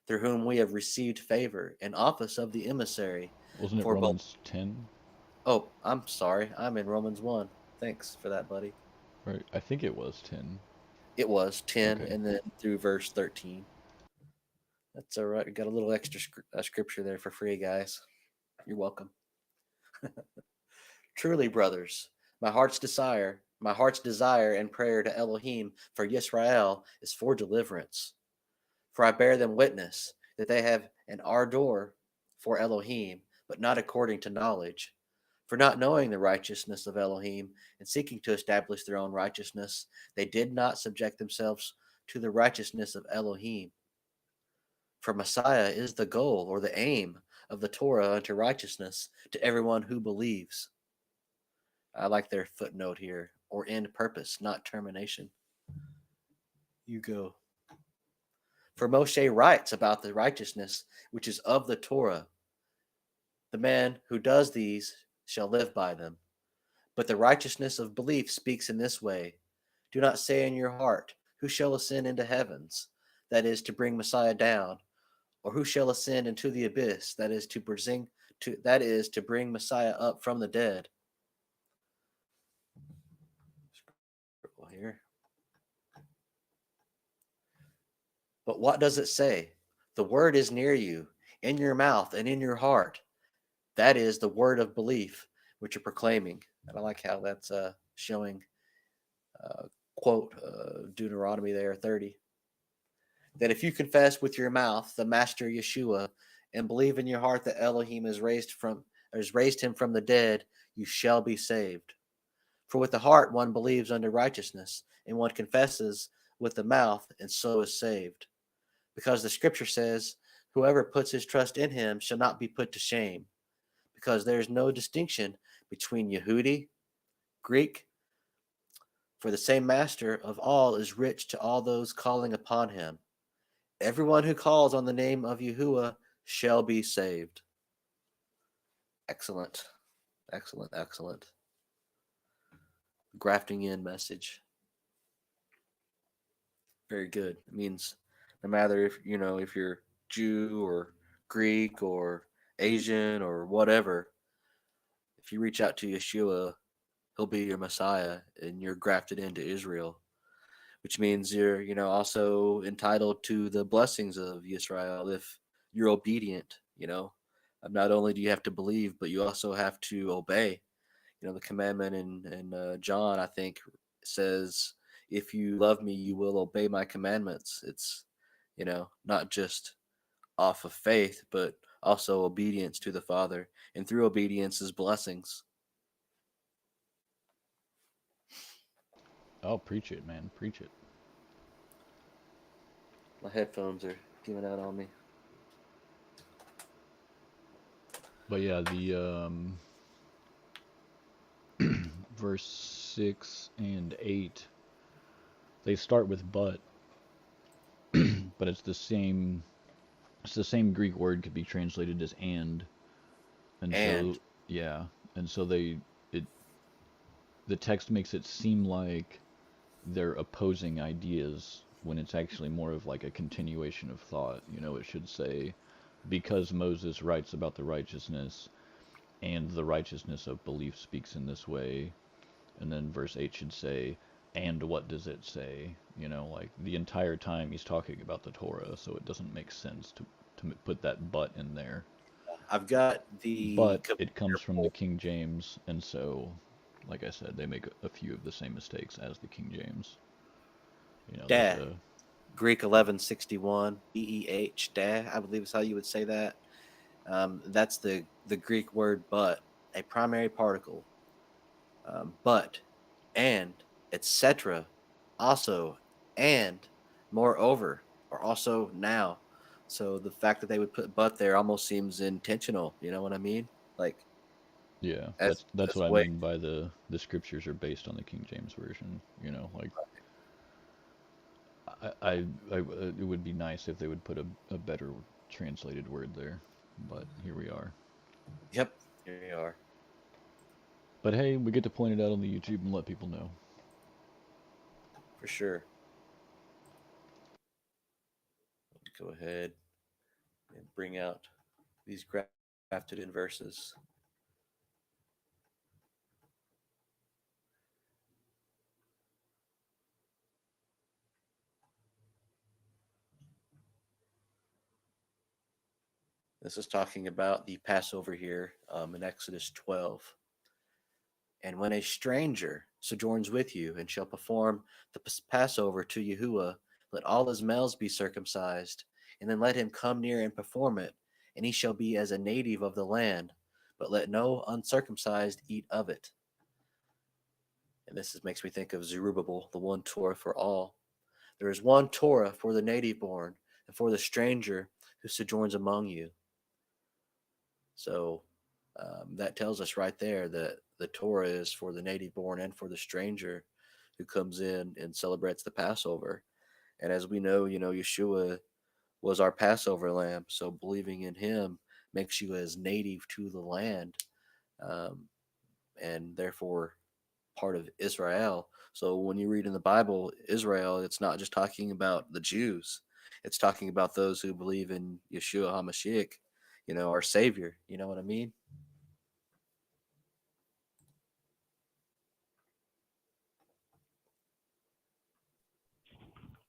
through whom we have received favor and office of the emissary. Wasn't it for Romans 10? Oh, I'm sorry. I'm in Romans 1. Thanks for that, buddy. Right, I think it was 10. It was 10 Okay. and then through verse 13. That's all right. We got a little extra scripture there for free, guys. You're welcome. Truly, brothers, my heart's desire and prayer to Elohim for Yisrael is for deliverance. For I bear them witness that they have an ardor for Elohim, but not according to knowledge. For not knowing the righteousness of Elohim and seeking to establish their own righteousness, they did not subject themselves to the righteousness of Elohim. For Messiah is the goal or the aim of the Torah unto righteousness to everyone who believes. I like their footnote here, or end purpose, not termination. You go. For Moshe writes about the righteousness which is of the Torah. The man who does these shall live by them. But the righteousness of belief speaks in this way. Do not say in your heart, who shall ascend into heavens, that is to bring Messiah down, or who shall ascend into the abyss, that is to bring Messiah up from the dead. Here. But what does it say? The word is near you, in your mouth and in your heart. That is the word of belief which you're proclaiming. And I like how that's showing, quote, Deuteronomy there, 30. That if you confess with your mouth the Master Yeshua and believe in your heart that Elohim has raised him from the dead, you shall be saved. For with the heart one believes unto righteousness, and one confesses with the mouth, and so is saved. Because the scripture says, whoever puts his trust in him shall not be put to shame. Because there is no distinction between Yehudi, Greek, For the same master of all is rich to all those calling upon him. Everyone who calls on the name of Yahuwah shall be saved. Excellent. Excellent. Excellent. Grafting in message. Very good. It means no matter if if you're Jew or Greek or Asian or whatever, if you reach out to Yeshua, he'll be your Messiah and you're grafted into Israel, which means you're, also entitled to the blessings of Israel if you're obedient. Not only do you have to believe, but you also have to obey. The commandment in John, I think, says, if you love me, you will obey my commandments. It's, not just off of faith, but also obedience to the Father. And through obedience is blessings. Oh, preach it, man. Preach it. My headphones are giving out on me. But yeah, the verse 6 and 8, they start with but, but it's the same Greek word could be translated as and. And so And yeah, and so the text makes it seem like they're opposing ideas when it's actually more of like a continuation of thought. It should say, because Moses writes about the righteousness, and the righteousness of belief speaks in this way. And then verse 8 should say, and what does it say? Like the entire time he's talking about the Torah, so it doesn't make sense to put that but in there. I've got the But it comes from the King James, and so, like I said, they make a few of the same mistakes as the King James. There's Dah, a Greek 1161, DEH, dah, I believe is how you would say that. That's the Greek word but, a primary particle. But, and, etc., also, and, moreover, or also now. So the fact that they would put but there almost seems intentional. You know what I mean? Like, yeah. as That's as what I way. mean by the scriptures are based on the King James version. Like it would be nice if they would put a better translated word there, but here we are. Yep, here we are. But hey, we get to point it out on the YouTube and let people know. For sure. Go ahead and bring out these grafted in verses. This is talking about the Passover here in Exodus 12. And when a stranger sojourns with you and shall perform the Passover to Yahuwah, let all his males be circumcised, and then let him come near and perform it, and he shall be as a native of the land, but let no uncircumcised eat of it. And makes me think of Zerubbabel, the one Torah for all. There is one Torah for the native born and for the stranger who sojourns among you. So that tells us right there that the Torah is for the native born and for the stranger who comes in and celebrates the Passover. And as we know, Yeshua was our Passover lamb. So believing in him makes you as native to the land, um, and therefore part of Israel. So when you read in the Bible, Israel, it's not just talking about the Jews. It's talking about those who believe in Yeshua HaMashiach, our Savior. You know what I mean?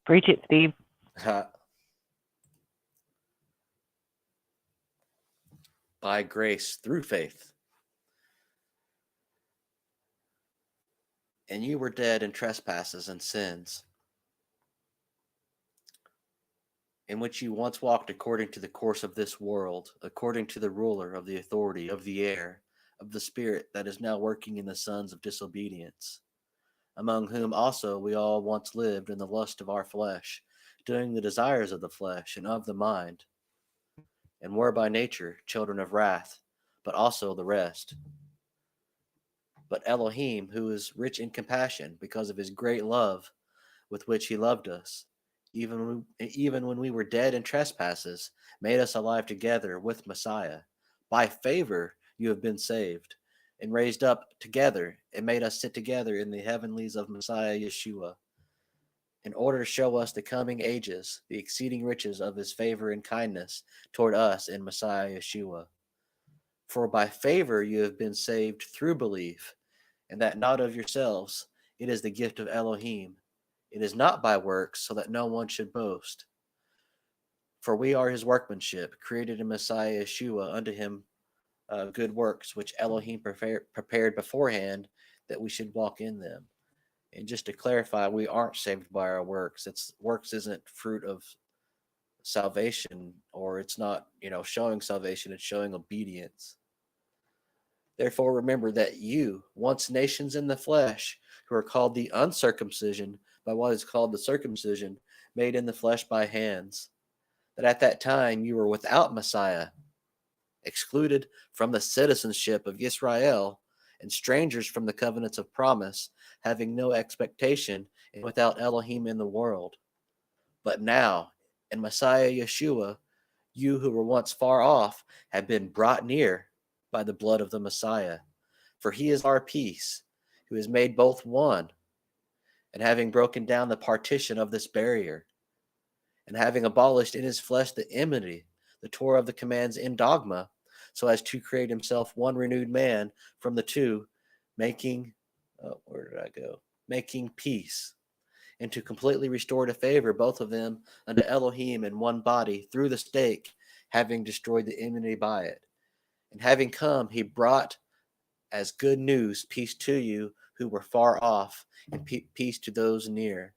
Preach it, Steve. By grace through faith. And you were dead in trespasses and sins, in which you once walked according to the course of this world, according to the ruler of the authority of the air, of the spirit that is now working in the sons of disobedience, among whom also we all once lived in the lust of our flesh, doing the desires of the flesh and of the mind, and were by nature children of wrath, but also the rest. but Elohim, who is rich in compassion because of his great love with which he loved us, even when we were dead in trespasses, made us alive together with Messiah. By favor you have been saved, and raised up together, and made us sit together in the heavenlies of Messiah Yeshua, in order to show us the coming ages, the exceeding riches of his favor and kindness toward us in Messiah Yeshua. For by favor you have been saved through belief, and that not of yourselves, it is the gift of Elohim. It is not by works, so that no one should boast. For we are his workmanship, created in Messiah Yeshua unto him good works, which Elohim prepared beforehand that we should walk in them. And just to clarify, we aren't saved by our works. Works isn't fruit of salvation, or it's not, showing salvation, it's showing obedience. Therefore, remember that you, once nations in the flesh, who are called the uncircumcision by what is called the circumcision, made in the flesh by hands, that at that time you were without Messiah, excluded from the citizenship of Israel, and strangers from the covenants of promise, having no expectation, and without Elohim in the world. But now, in Messiah Yeshua, you who were once far off have been brought near by the blood of the Messiah. For he is our peace, who has made both one, and having broken down the partition of this barrier, and having abolished in his flesh the enmity, the Torah of the commands in dogma, so as to create himself one renewed man from the two, making, Making peace, and to completely restore to favor both of them unto Elohim in one body through the stake, having destroyed the enmity by it. And having come, he brought as good news peace to you who were far off, and peace to those near.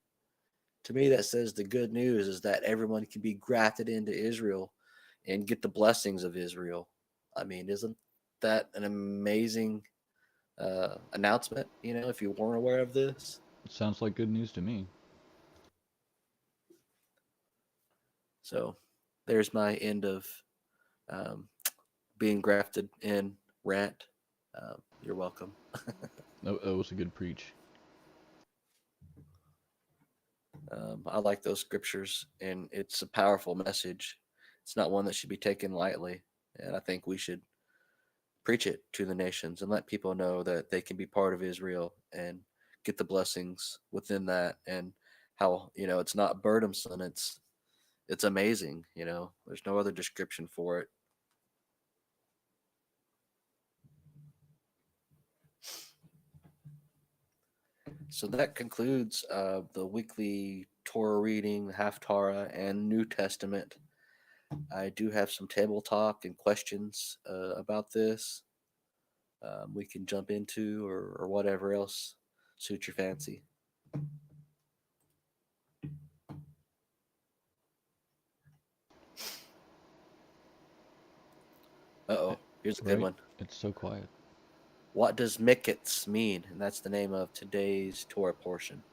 To me, that says the good news is that everyone can be grafted into Israel and get the blessings of Israel. I mean, isn't that an amazing announcement? If you weren't aware of this. It sounds like good news to me. So there's my end of um, being grafted in rant. You're welcome. That was a good preach. I like those scriptures, and it's a powerful message. It's not one that should be taken lightly, and I think we should preach it to the nations and let people know that they can be part of Israel and get the blessings within that, and how it's not burdensome. It's amazing. There's no other description for it. So that concludes the weekly Torah reading, Haftarah, and New Testament. I do have some table talk and questions about this. We can jump into, or whatever else suits your fancy. Here's a good one. It's so quiet. What does Miketz mean? And that's the name of today's Torah portion.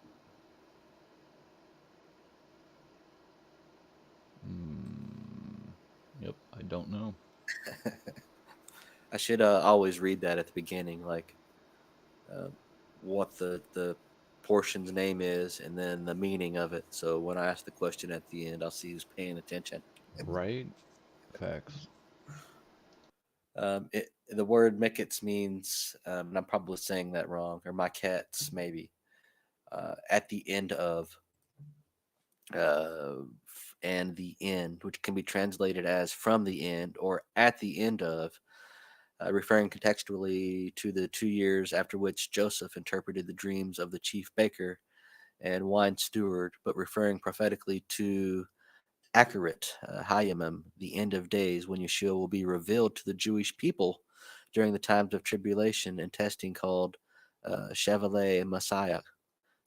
Yep, I don't know. I should always read that at the beginning, like what the portion's name is, and then the meaning of it. So when I ask the question at the end, I'll see who's paying attention. Right? Facts. The word Miketz means, and I'm probably saying that wrong, or Miketz maybe, at the end of, and the end, which can be translated as from the end or at the end of, referring contextually to the 2 years after which Joseph interpreted the dreams of the chief baker and wine steward, but referring prophetically to accurate Hayamim, the end of days, when Yeshua will be revealed to the Jewish people during the times of tribulation and testing, called Chevalet Messiah,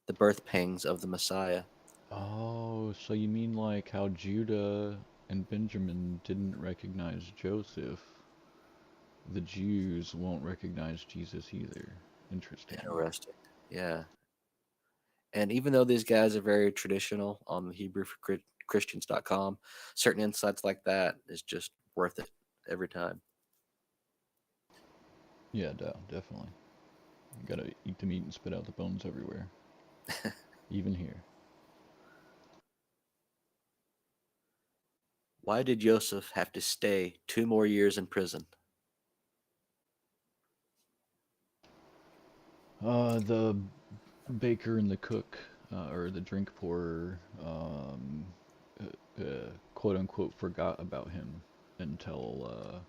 the birth pangs of the Messiah. Oh, so you mean like how Judah and Benjamin didn't recognize Joseph? The Jews won't recognize Jesus either. Interesting. Yeah. And even though these guys are very traditional on the HebrewForChristians.com, certain insights like that is just worth it every time. Yeah, definitely. You gotta eat the meat and spit out the bones everywhere, even here. Why did Joseph have to stay 2 more years in prison? The baker and the cook, or the drink pourer, quote unquote, forgot about him until,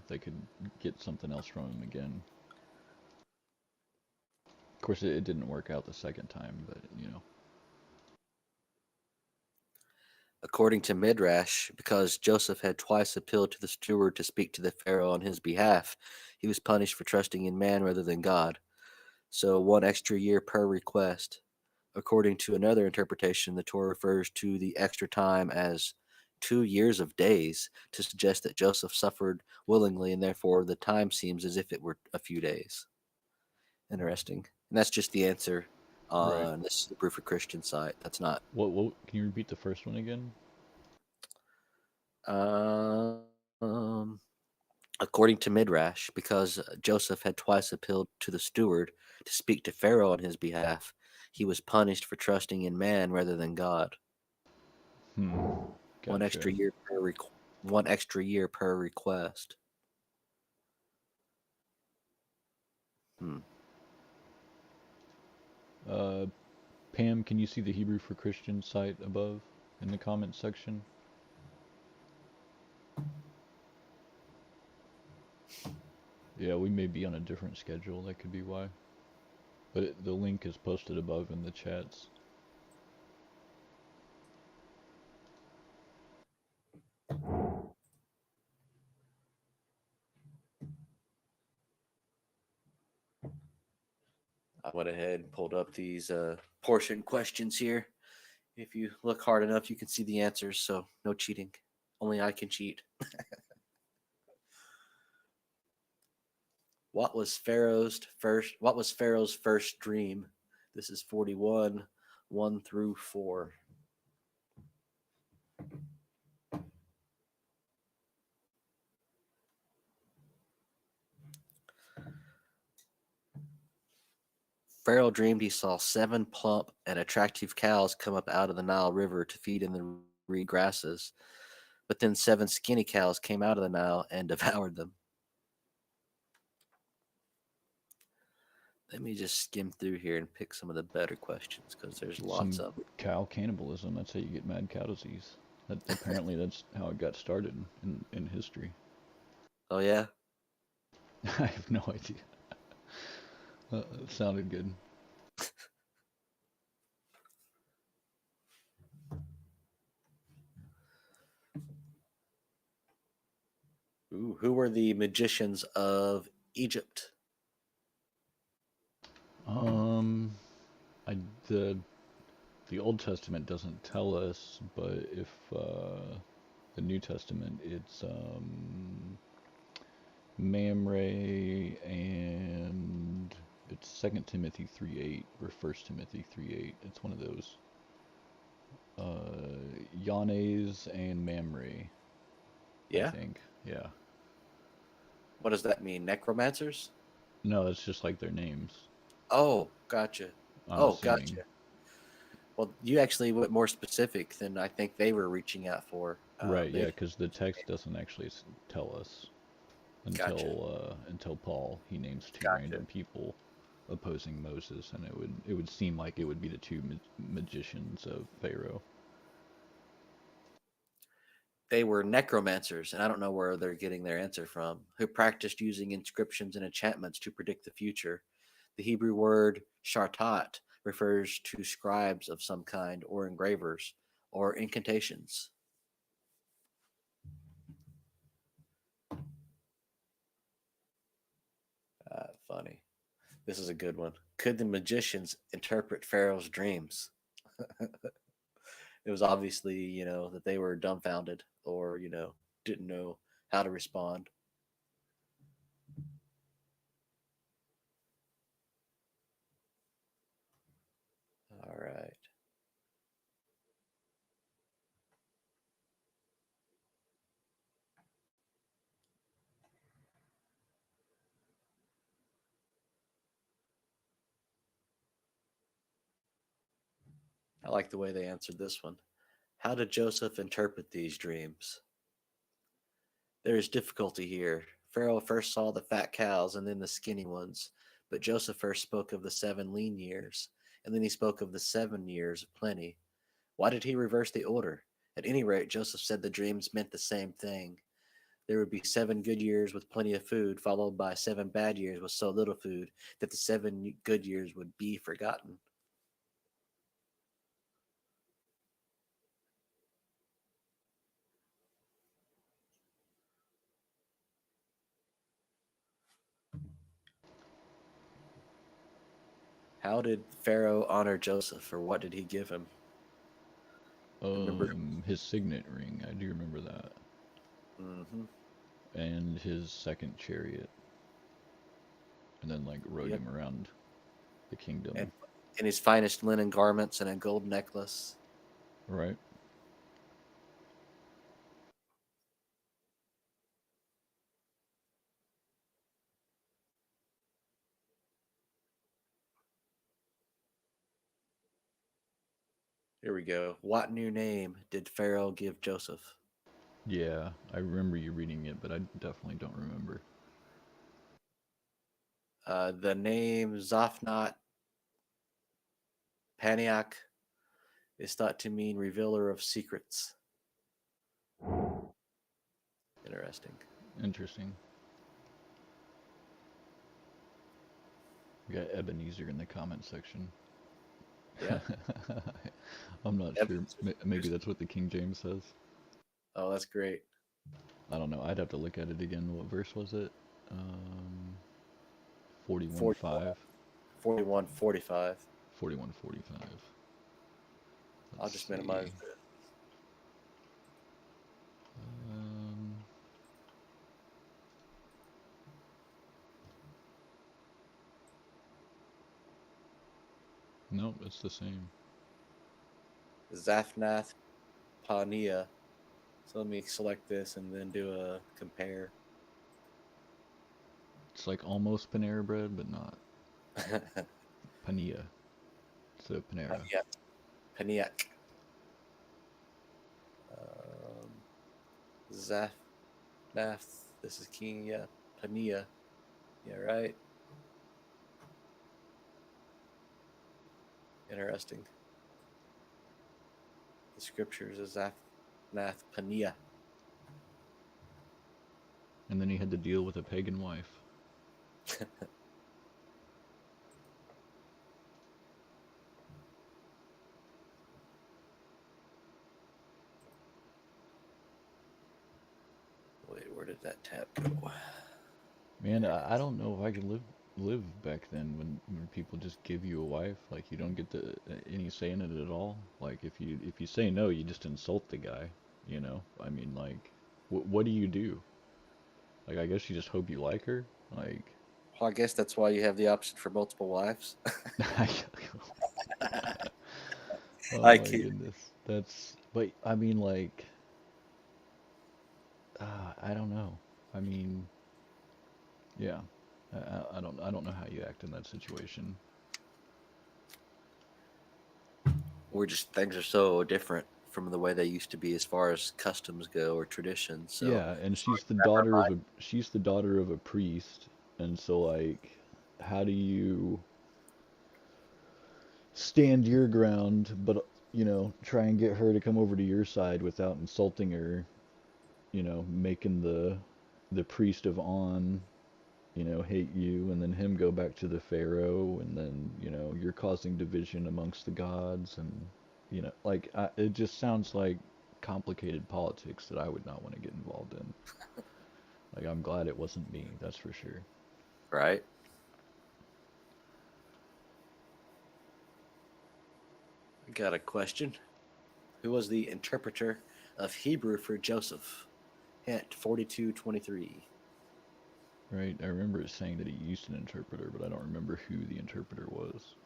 they could get something else from him again. Of course, it didn't work out the second time, but. According to Midrash, because Joseph had twice appealed to the steward to speak to the Pharaoh on his behalf, he was punished for trusting in man rather than God. So 1 extra year per request. According to another interpretation, the Torah refers to the extra time as 2 years of days to suggest that Joseph suffered willingly, and therefore the time seems as if it were a few days. Interesting. And that's just the answer Right. on this Hebrew for Christian site. That's not. What, can you repeat the first one again? Um, According to Midrash, because Joseph had twice appealed to the steward to speak to Pharaoh on his behalf, he was punished for trusting in man rather than God. One Gotcha. extra year per 1 extra year per request. Hmm. Uh, Pam, can you see the Hebrew for Christian site above in the comments section? Yeah, we may be on a different schedule. That could be why. But the link is posted above in the chats. I went ahead and pulled up these portion questions here. If you look hard enough, you can see the answers. So no cheating. Only I can cheat. What was Pharaoh's first dream? This is 41, 1 through 4. Pharaoh dreamed he saw 7 plump and attractive cows come up out of the Nile River to feed in the reed grasses. But then 7 skinny cows came out of the Nile and devoured them. Let me just skim through here and pick some of the better questions because there's lots Some of them. cow cannibalism. That's how you get mad cow disease. Apparently that's how it got started in history. Oh, yeah? I have no idea. It sounded good. Ooh, who were the magicians of Egypt? Um, I the Old Testament doesn't tell us, but if the New Testament, it's Mamre, and it's 2 Timothy 3:8 or 1 Timothy 3:8. It's one of those. Yanes and Mamre, I Yeah? think. Yeah. What does that mean? Necromancers? No, it's just like their names. Oh, gotcha. I'm Oh, assuming. gotcha. Well, you actually went more specific than I think they were reaching out for. Right. Yeah, They because the text doesn't actually tell us Gotcha, until Paul. He names two gotcha. random people opposing Moses, and it would seem like it would be the two magicians of Pharaoh. They were necromancers, and I don't know where they're getting their answer from, who practiced using inscriptions and enchantments to predict the future. The Hebrew word shartat refers to scribes of some kind, or engravers, or incantations. Funny. This is a good one. Could the magicians interpret Pharaoh's dreams? It was obviously, that they were dumbfounded or, didn't know how to respond. All right. I like the way they answered this one. How did Joseph interpret these dreams? There is difficulty here. Pharaoh first saw the fat cows and then the skinny ones, but Joseph first spoke of the 7 lean years, and then he spoke of the 7 years of plenty. Why did he reverse the order? At any rate, Joseph said the dreams meant the same thing. There would be 7 good years with plenty of food, followed by 7 bad years with so little food that the 7 good years would be forgotten. How did Pharaoh honor Joseph, or what did he give him? Remember? His signet ring, I do remember that. Mm-hmm. And his second chariot. And then like rode Yep. him around the kingdom. And in his finest linen garments and a gold necklace. Right? Here we go. What new name did Pharaoh give Joseph? Yeah, I remember you reading it, but I definitely don't remember. The name Zophnath Paniach is thought to mean revealer of secrets. Interesting. Interesting. We got Ebenezer in the comment section. Yeah. I'm not sure. Maybe that's what the King James says. Oh, that's great. I don't know. I'd have to look at it again. What verse was it? 41:5. 41:45. 41:45. I'll just minimize it. Um, nope, it's the same. Zaphnath Paneah. So let me select this and then do a compare. It's like almost Panera bread, but not. Pania. So Panera. Paniac. Zaphnath. This is King. Yeah. Paneah. Yeah, right. Interesting. The scriptures is Zaphnath Paneah. And then he had to deal with a pagan wife. Wait, where did that tab go? Man, I don't know if I could live back then when people just give you a wife, like you don't get any say in it at all. Like if you say no, you just insult the guy, you know? I mean, like what do you do? Like I guess you just hope you like her. Like Well, I guess that's why you have the option for multiple wives. oh I my kid. goodness. But I mean like I don't know. I mean, yeah. I don't know how you act in that situation. We're just things are so different from the way they used to be as far as customs go or traditions. So Yeah, and as far as grab her by she's the daughter of a priest, and so like how do you stand your ground but try and get her to come over to your side without insulting her, making the priest of On, hate you and then him go back to the pharaoh and then, you're causing division amongst the gods and like it just sounds like complicated politics that I would not want to get involved in. Like, I'm glad it wasn't me, that's for sure. right? I got a question. Who was the interpreter of Hebrew for Joseph? Hint 42:23. Right, I remember it saying that he used an interpreter, but I don't remember who the interpreter was.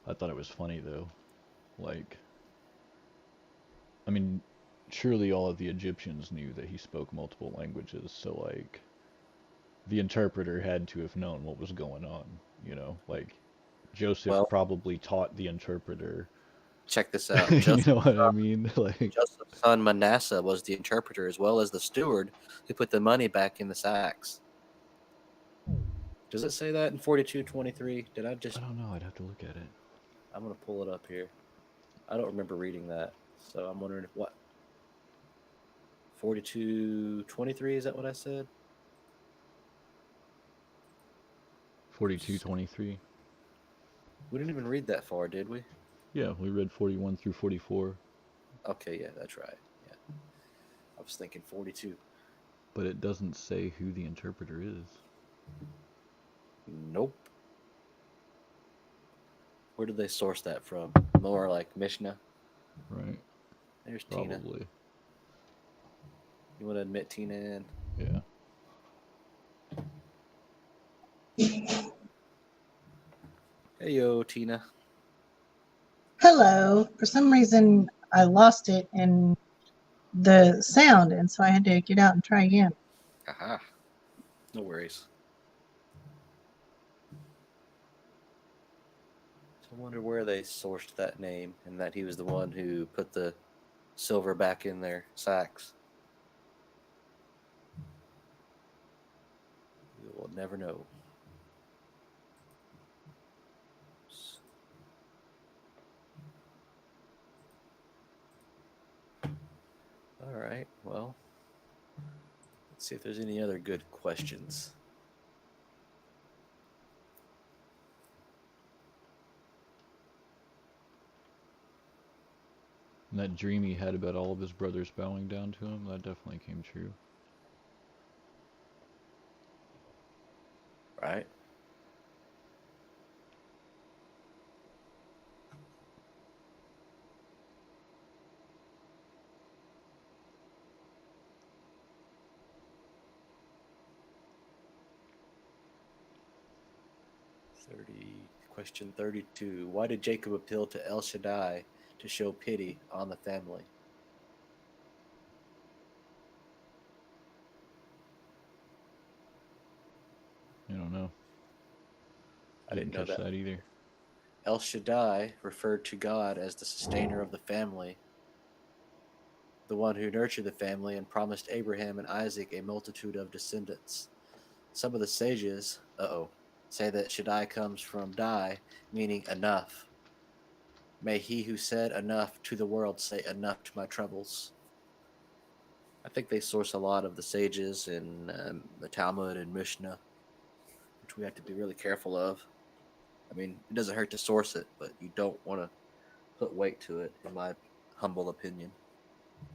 I thought it was funny, though. Like, I mean, surely all of the Egyptians knew that he spoke multiple languages, so, like, the interpreter had to have known what was going on, Like, Joseph Well, probably taught the interpreter check this out. You know what I mean? Like, Joseph's son Manasseh was the interpreter as well as the steward who put the money back in the sacks. Does it say that in 42:23? Did I just? I don't know. I'd have to look at it. I'm gonna pull it up here. I don't remember reading that, so I'm wondering what 42:23 is that what I said? 42:23. We didn't even read that far, did we? Yeah, we read 41 through 44. Okay, yeah, that's right. Yeah, I was thinking 42. But it doesn't say who the interpreter is. Nope. Where did they source that from? More like Mishnah. Right. There's Tina. Probably. You want to admit Tina in? Yeah. Hey yo, Tina. Hello. For some reason, I lost it in the sound, and so I had to get out and try again. Aha. No worries. So I wonder where they sourced that name and that he was the one who put the silver back in their sacks. We will never know. All right, well, let's see if there's any other good questions. And that dream he had about all of his brothers bowing down to him, that definitely came true. Right? Question 32. Why did Jacob appeal to El Shaddai to show pity on the family? I don't know. I didn't know catch that. either. El Shaddai referred to God as the sustainer of the family, the one who nurtured the family and promised Abraham and Isaac a multitude of descendants. Some of the sages, say that Shaddai comes from Dai, meaning enough. May he who said enough to the world say enough to my troubles. I think they source a lot of the sages in the Talmud and Mishnah, which we have to be really careful of. I mean, it doesn't hurt to source it, but you don't want to put weight to it, in my humble opinion.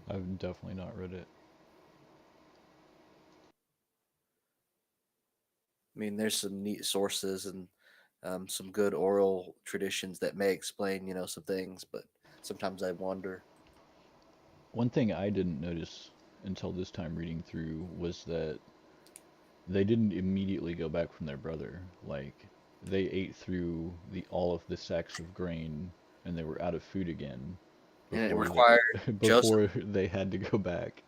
I've definitely not read it. I mean, there's some neat sources and some good oral traditions that may explain, some things, but sometimes I wonder. One thing I didn't notice until this time reading through was that they didn't immediately go back from their brother. Like, they ate through all of the sacks of grain and they were out of food again And it before required before Joseph they had to go back.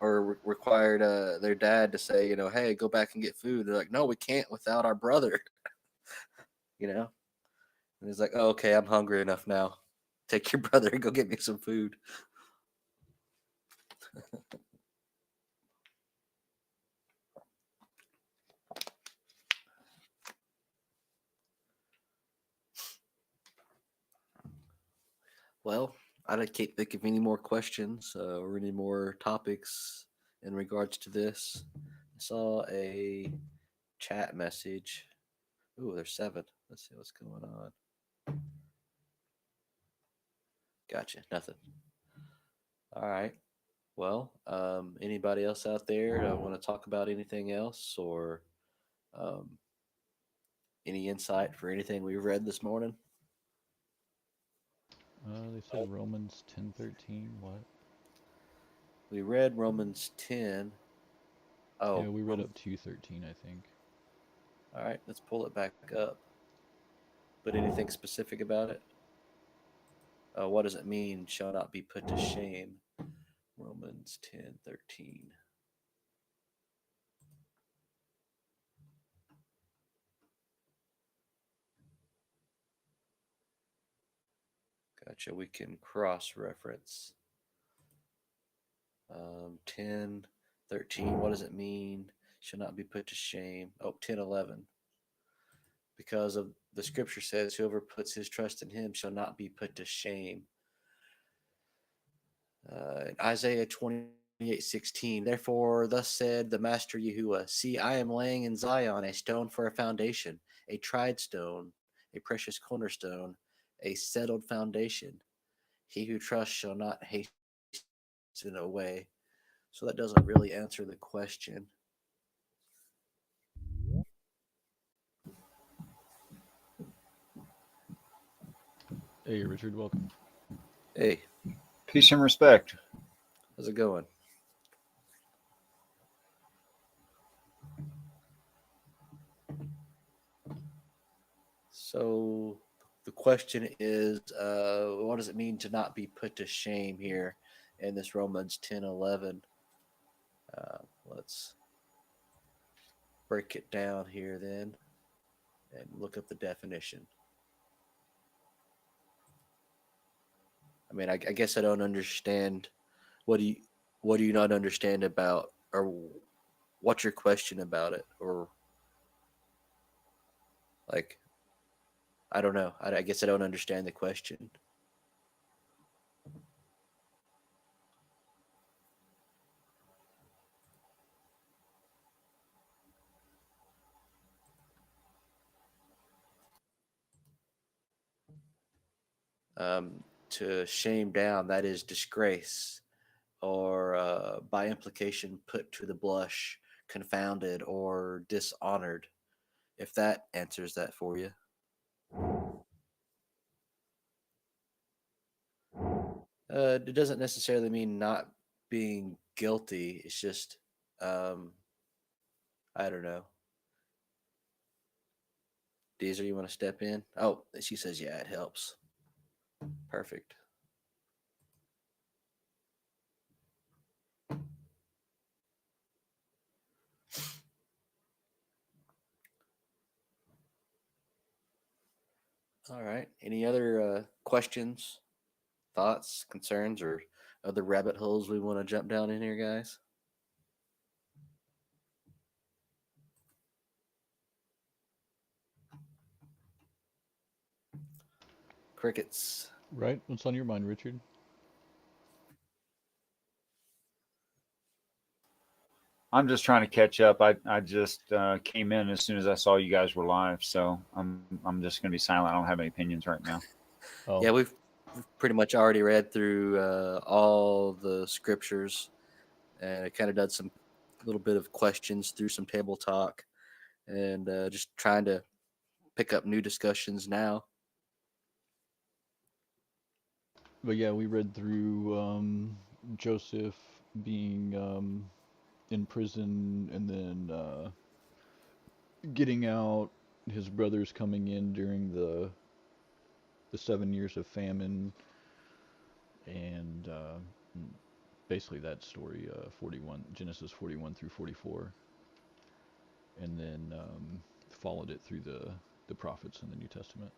or required their dad to say, hey, go back and get food. They're like, no, we can't without our brother. And he's like, oh, okay, I'm hungry enough now. Take your brother and go get me some food. Well, I can't think of any more questions or any more topics in regards to this. I saw a chat message. Ooh, there's 7. Let's see what's going on. Gotcha. Nothing. All right. Well, anybody else out there want to talk about anything else or um, any insight for anything we've read this morning? They said Romans 10:13. What? We read Romans 10. Oh, Yeah, we read up to 13, I think. All right, let's pull it back up. But anything specific about it? What does it mean? Shall not be put to shame. Romans 10:13. Gotcha. We can cross-reference. 10, 13, what does it mean? Shall not be put to shame. Oh, 10, 11. Because of the scripture says, whoever puts his trust in him shall not be put to shame. Isaiah 28:16. Therefore, thus said the Master Yahuwah, see, I am laying in Zion a stone for a foundation, a tried stone, a precious cornerstone, a settled foundation. He who trusts shall not hasten away. So that doesn't really answer the question. Hey, Richard, welcome. Hey, Peace and respect. how's it going? So the question is, what does it mean to not be put to shame here in this Romans 10:11? Let's break it down here then and look up the definition. I mean, I guess I don't understand. What do you not understand about, or what's your question about it, or like, I don't know. I guess I don't understand the question. To shame down, that is disgrace, or by implication, put to the blush, confounded, or dishonored. If that answers that for you. It doesn't necessarily mean not being guilty. It's just, um, I don't know. Deezer, you want to step in? Oh, she says, yeah, it helps. Perfect. All right. Any other questions, thoughts, concerns, or other rabbit holes we want to jump down in here, guys? Crickets. Right? What's on your mind, Richard? I'm just trying to catch up. I just came in as soon as I saw you guys were live, so I'm just going to be silent. I don't have any opinions right now. Oh, Yeah, we've pretty much already read through all the scriptures, and I kind of done some little bit of questions through some table talk, and just trying to pick up new discussions now. but yeah, we read through Joseph being in prison and then getting out, his brothers coming in during the 7 years of famine, and basically that story, 41 Genesis 41 through 44, and then followed it through the prophets in the New Testament.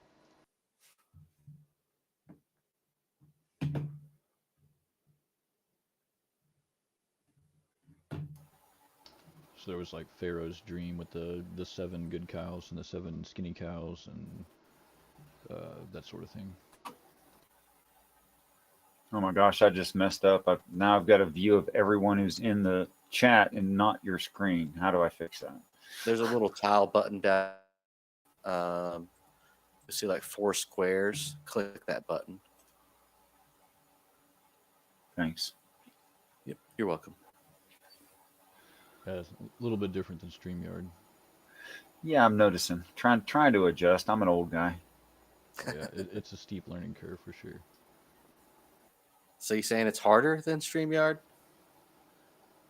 So there was like Pharaoh's dream with the seven good cows and the seven skinny cows and that sort of thing. Oh my gosh, I just messed up. Now I've got a view of everyone who's in the chat and not your screen. How do I fix that? There's a little tile button down. You see like 4 squares. Click that button. Thanks. Yep, you're welcome. It's a little bit different than StreamYard. Yeah, I'm noticing. Trying to adjust. I'm an old guy. Yeah, it's a steep learning curve for sure. So you saying it's harder than StreamYard?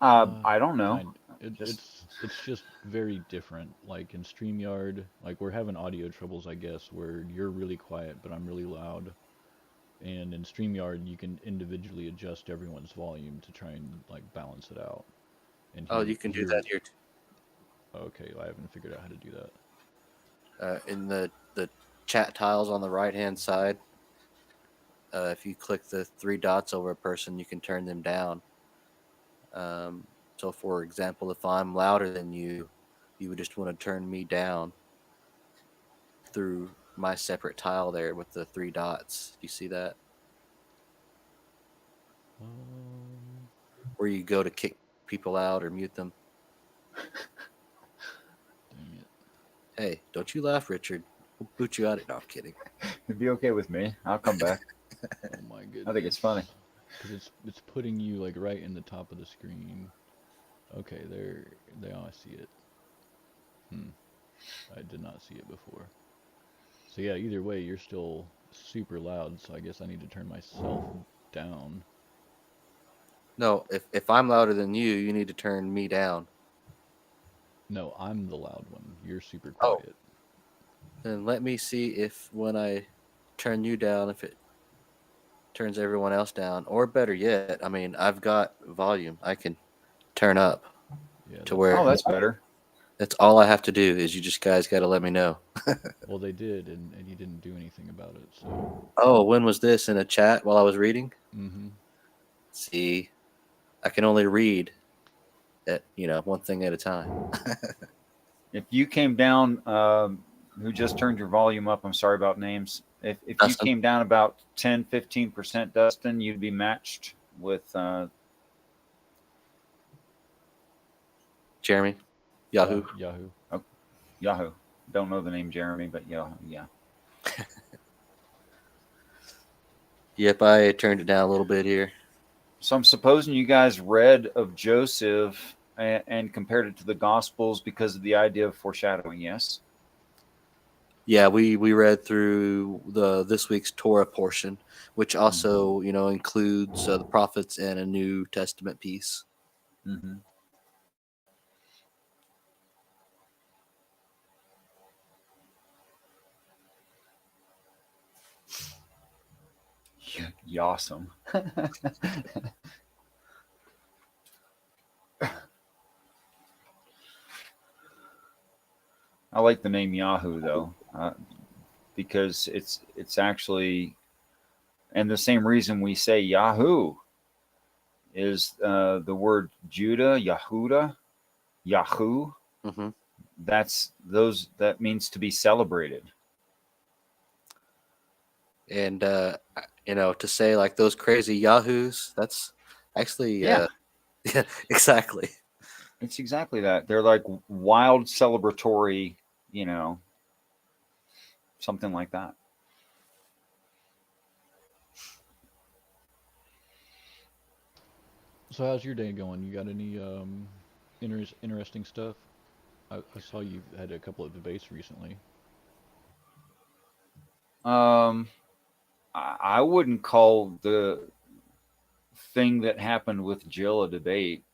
I don't know. It's just very different. Like in StreamYard, like we're having audio troubles, I guess, where you're really quiet but I'm really loud. And in StreamYard, you can individually adjust everyone's volume to try and like balance it out. And Oh, you can do that here too. Okay, I haven't figured out how to do that. In the chat tiles on the right hand side. if you click the three dots over a person, you can turn them down. So, for example, if I'm louder than you, you would just want to turn me down through my separate tile there with the three dots. You see that? Where you go to kick people out or mute them. Dang it. Hey, don't you laugh, Richard. We'll boot you out. No, I'm kidding. It'd be okay with me. I'll come back. Oh my goodness. I think it's funny. Because it's putting you like right in the top of the screen. Okay, there. I see it. I did not see it before. So yeah, either way, you're still super loud. So I guess I need to turn myself down. No, if I'm louder than you, you need to turn me down. No, I'm the loud one. You're super Oh. quiet. Then let me see if when I turn you down, if it turns everyone else down. Or better yet, I mean, I've got volume. I can turn up Yeah. to where. Oh, that's better. That's all I have to do is you just guys got to let me know. Well, they did, and you didn't do anything about it. So. Oh, when was this? In a chat while I was reading? Mm-hmm. See, I can only read at one thing at a time. If you came down, who just turned your volume up, I'm sorry about names. If you Dustin. came down about 10-15%, Dustin, you'd be matched with Jeremy, Yahoo. Yahoo. Yahoo. Don't know the name Jeremy, but Yahoo, yeah. Yep, I turned it down a little bit here. So I'm supposing you guys read of Joseph and compared it to the Gospels because of the idea of foreshadowing, yes? Yeah, we read through this week's Torah portion, which also includes the prophets and a New Testament piece. Mm-hmm. Awesome. I like the name Yahoo though, because it's actually, and the same reason we say Yahoo is the word Judah, Yahuda, Yahoo. Mm-hmm. That means to be celebrated. And to say like those crazy Yahoos, that's actually Yeah, exactly. it's exactly that. They're like wild celebratory, something like that. So how's your day going? You got any interesting stuff? I saw you had a couple of debates recently. I wouldn't call the thing that happened with Jill a debate,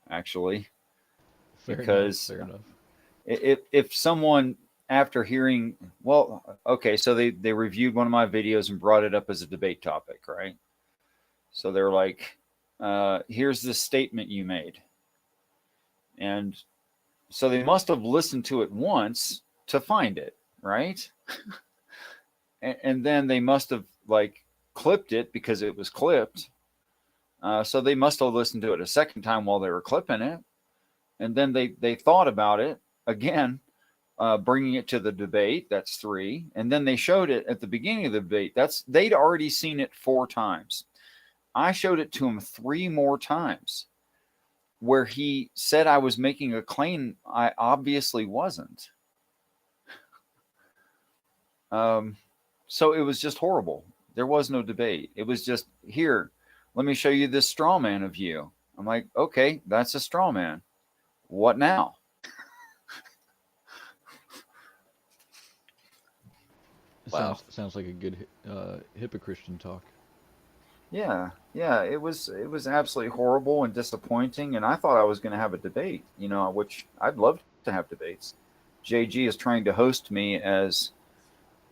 actually, because fair enough. if someone after hearing, well, okay, so they reviewed one of my videos and brought it up as a debate topic, right? So they're like, here's this statement you made. And so they must have listened to it once to find it, right? and then they must have like clipped it because it was clipped. So they must have listened to it a second time while they were clipping it. And then they thought about it again, bringing it to the debate. That's 3. And then they showed it at the beginning of the debate. They'd already seen it 4 times. I showed it to him 3 more times where he said I was making a claim I obviously wasn't. So it was just horrible. There was no debate. It was just, here, let me show you this straw man of you. I'm like, okay, that's a straw man. What now? Wow. Sounds like a good hypocritian talk. Yeah, it was absolutely horrible and disappointing, and I thought I was going to have a debate, which I'd love to have debates. JG is trying to host me as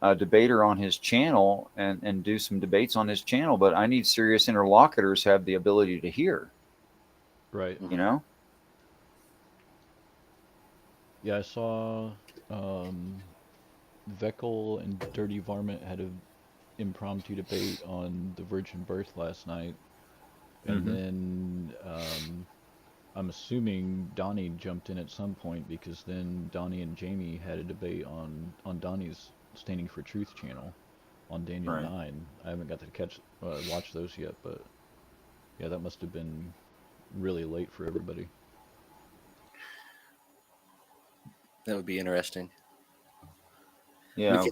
a debater on his channel and do some debates on his channel, but I need serious interlocutors who have the ability to hear. Right. Yeah, I saw Veckel and Dirty Varmint had a impromptu debate on the virgin birth last night, and then I'm assuming Donnie jumped in at some point, because then Donnie and Jamie had a debate on Donnie's Standing for Truth channel on Daniel Right. 9. I haven't got to watch those yet, but yeah, that must have been really late for everybody. That would be interesting. Yeah.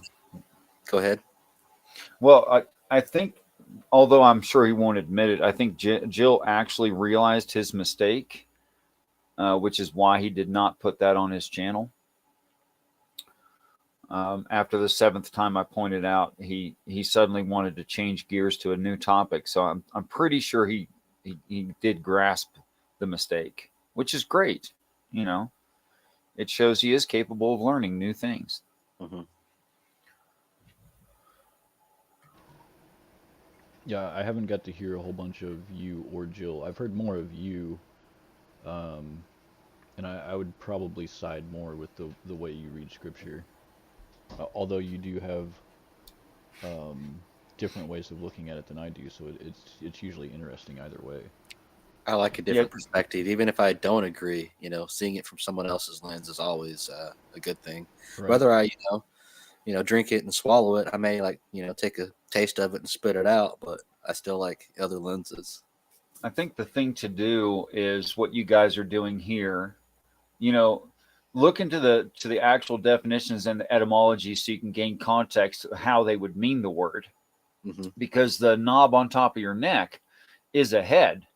Go ahead. Well, I think, although I'm sure he won't admit it, I think Jill actually realized his mistake, which is why he did not put that on his channel. After the 7th time I pointed out, he suddenly wanted to change gears to a new topic. So I'm pretty sure he did grasp the mistake, which is great. You know, it shows he is capable of learning new things. Mm-hmm. Yeah, I haven't got to hear a whole bunch of you or Jill. I've heard more of you, and I would probably side more with the way you read scripture. Although you do have different ways of looking at it than I do, so it's usually interesting either way. I like a different perspective, even if I don't agree. You know, seeing it from someone else's lens is always a good thing. Right. Whether I, drink it and swallow it, I may take a taste of it and spit it out, but I still like other lenses. I think the thing to do is what you guys are doing here. You know, look into the actual definitions and the etymology so you can gain context of how they would mean the word. Mm-hmm. Because the knob on top of your neck is a head,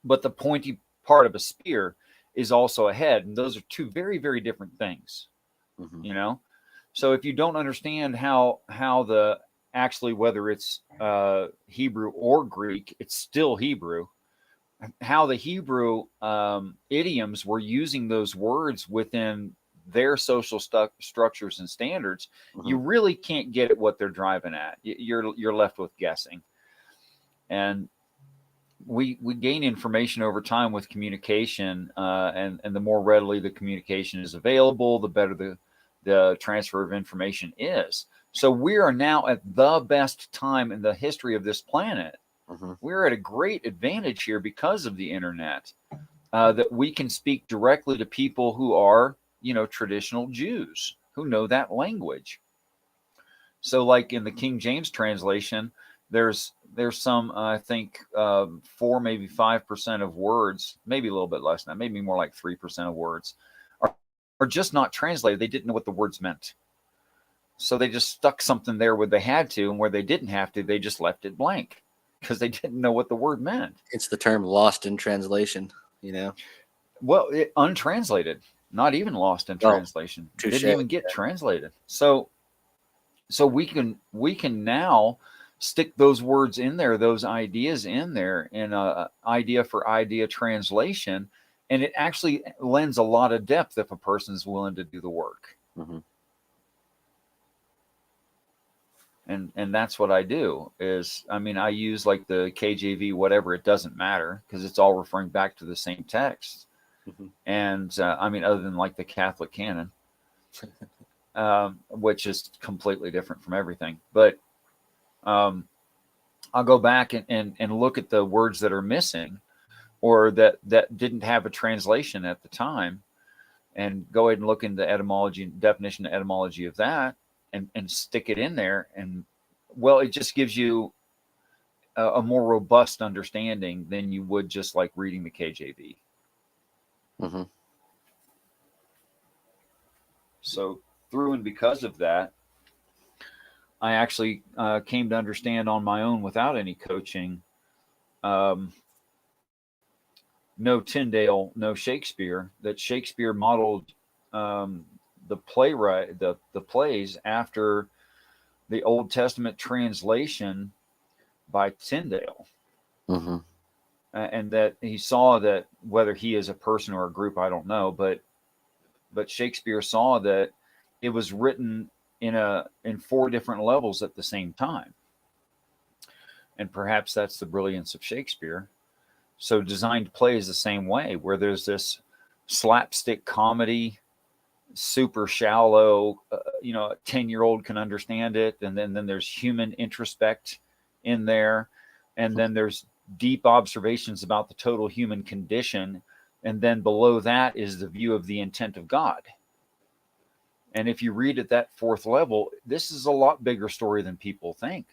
but the pointy part of a spear is also a head. And those are two very, very different things, you know? So if you don't understand how the actually, whether it's Hebrew or Greek, it's still Hebrew, how the Hebrew idioms were using those words within their social structures and standards, you really can't get at what they're driving at. You're left with guessing. And we gain information over time with communication, and the more readily the communication is available, the better the transfer of information is. So we are now at the best time in the history of this planet. We're at a great advantage here because of the internet, that we can speak directly to people who are, traditional Jews who know that language. So like in the King James translation, there's some, I think, 4, maybe 5% of words, maybe a little bit less than that, maybe more like 3% of words are just not translated. They didn't know what the words meant. So they just stuck something there where they had to, and where they didn't have to, they just left it blank because they didn't know what the word meant. It's the term lost in translation, Well, untranslated, not even lost in translation. Didn't even get translated. So we can now stick those words in there, those ideas in there, in a idea for idea translation, and it actually lends a lot of depth if a person's willing to do the work. And that's what I do is, I use like the KJV, whatever, it doesn't matter because it's all referring back to the same text. And other than like the Catholic canon, which is completely different from everything. But I'll go back and look at the words that are missing or that didn't have a translation at the time, and go ahead and look into etymology, definition and etymology of that, and stick it in there. And well, it just gives you a more robust understanding than you would just like reading the KJV. So through and because of that, I actually came to understand on my own without any coaching. No Tyndale, no Shakespeare, that Shakespeare modeled the playwright, the plays after the Old Testament translation by Tyndale. And that he saw that, whether he is a person or a group, I don't know, but Shakespeare saw that it was written in 4 different levels at the same time. And perhaps that's the brilliance of Shakespeare. So designed plays the same way, where there's this slapstick comedy super shallow, a 10-year-old can understand it. And then there's human introspect in there. And then there's deep observations about the total human condition. And then below that is the view of the intent of God. And if you read at that fourth level, this is a lot bigger story than people think.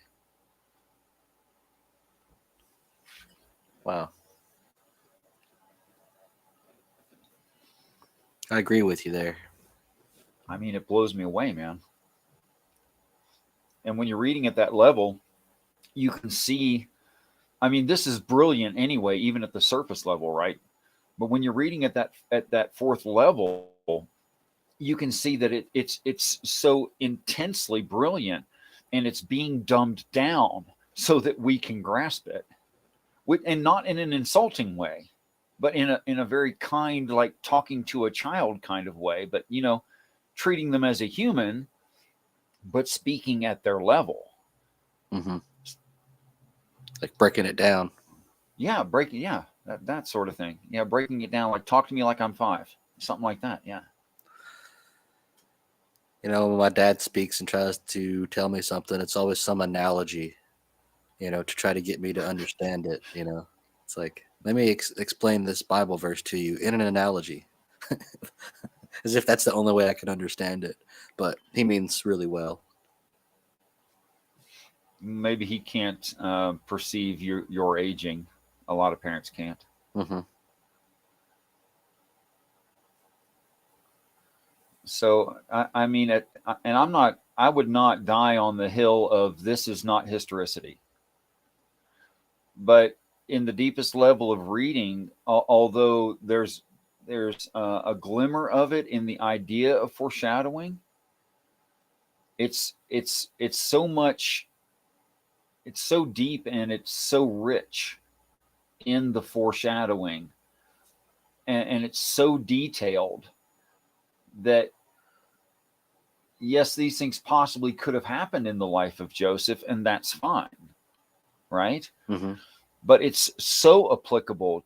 Wow. I agree with you there. I mean, it blows me away, man. And when you're reading at that level, you can see, I mean, this is brilliant anyway, even at the surface level, right? But when you're reading at that fourth level, you can see that it's so intensely brilliant, and it's being dumbed down so that we can grasp it, and not in an insulting way, but in a very kind, like talking to a child kind of way, but treating them as a human, but speaking at their level. Mm-hmm. Like breaking it down. Yeah, that sort of thing. Yeah, breaking it down, like talk to me like I'm 5, something like that. Yeah. When my dad speaks and tries to tell me something, it's always some analogy, to try to get me to understand it. It's like, let me explain this Bible verse to you in an analogy, as if that's the only way I can understand it. But he means really well. Maybe he can't perceive your aging. A lot of parents can't. Mm-hmm. So, I mean, and I would not die on the hill of this is not historicity. But in the deepest level of reading, although there's a glimmer of it in the idea of foreshadowing, it's so much, it's so deep and it's so rich in the foreshadowing, and it's so detailed that yes, these things possibly could have happened in the life of Joseph, and that's fine, right? Mm-hmm. But it's so applicable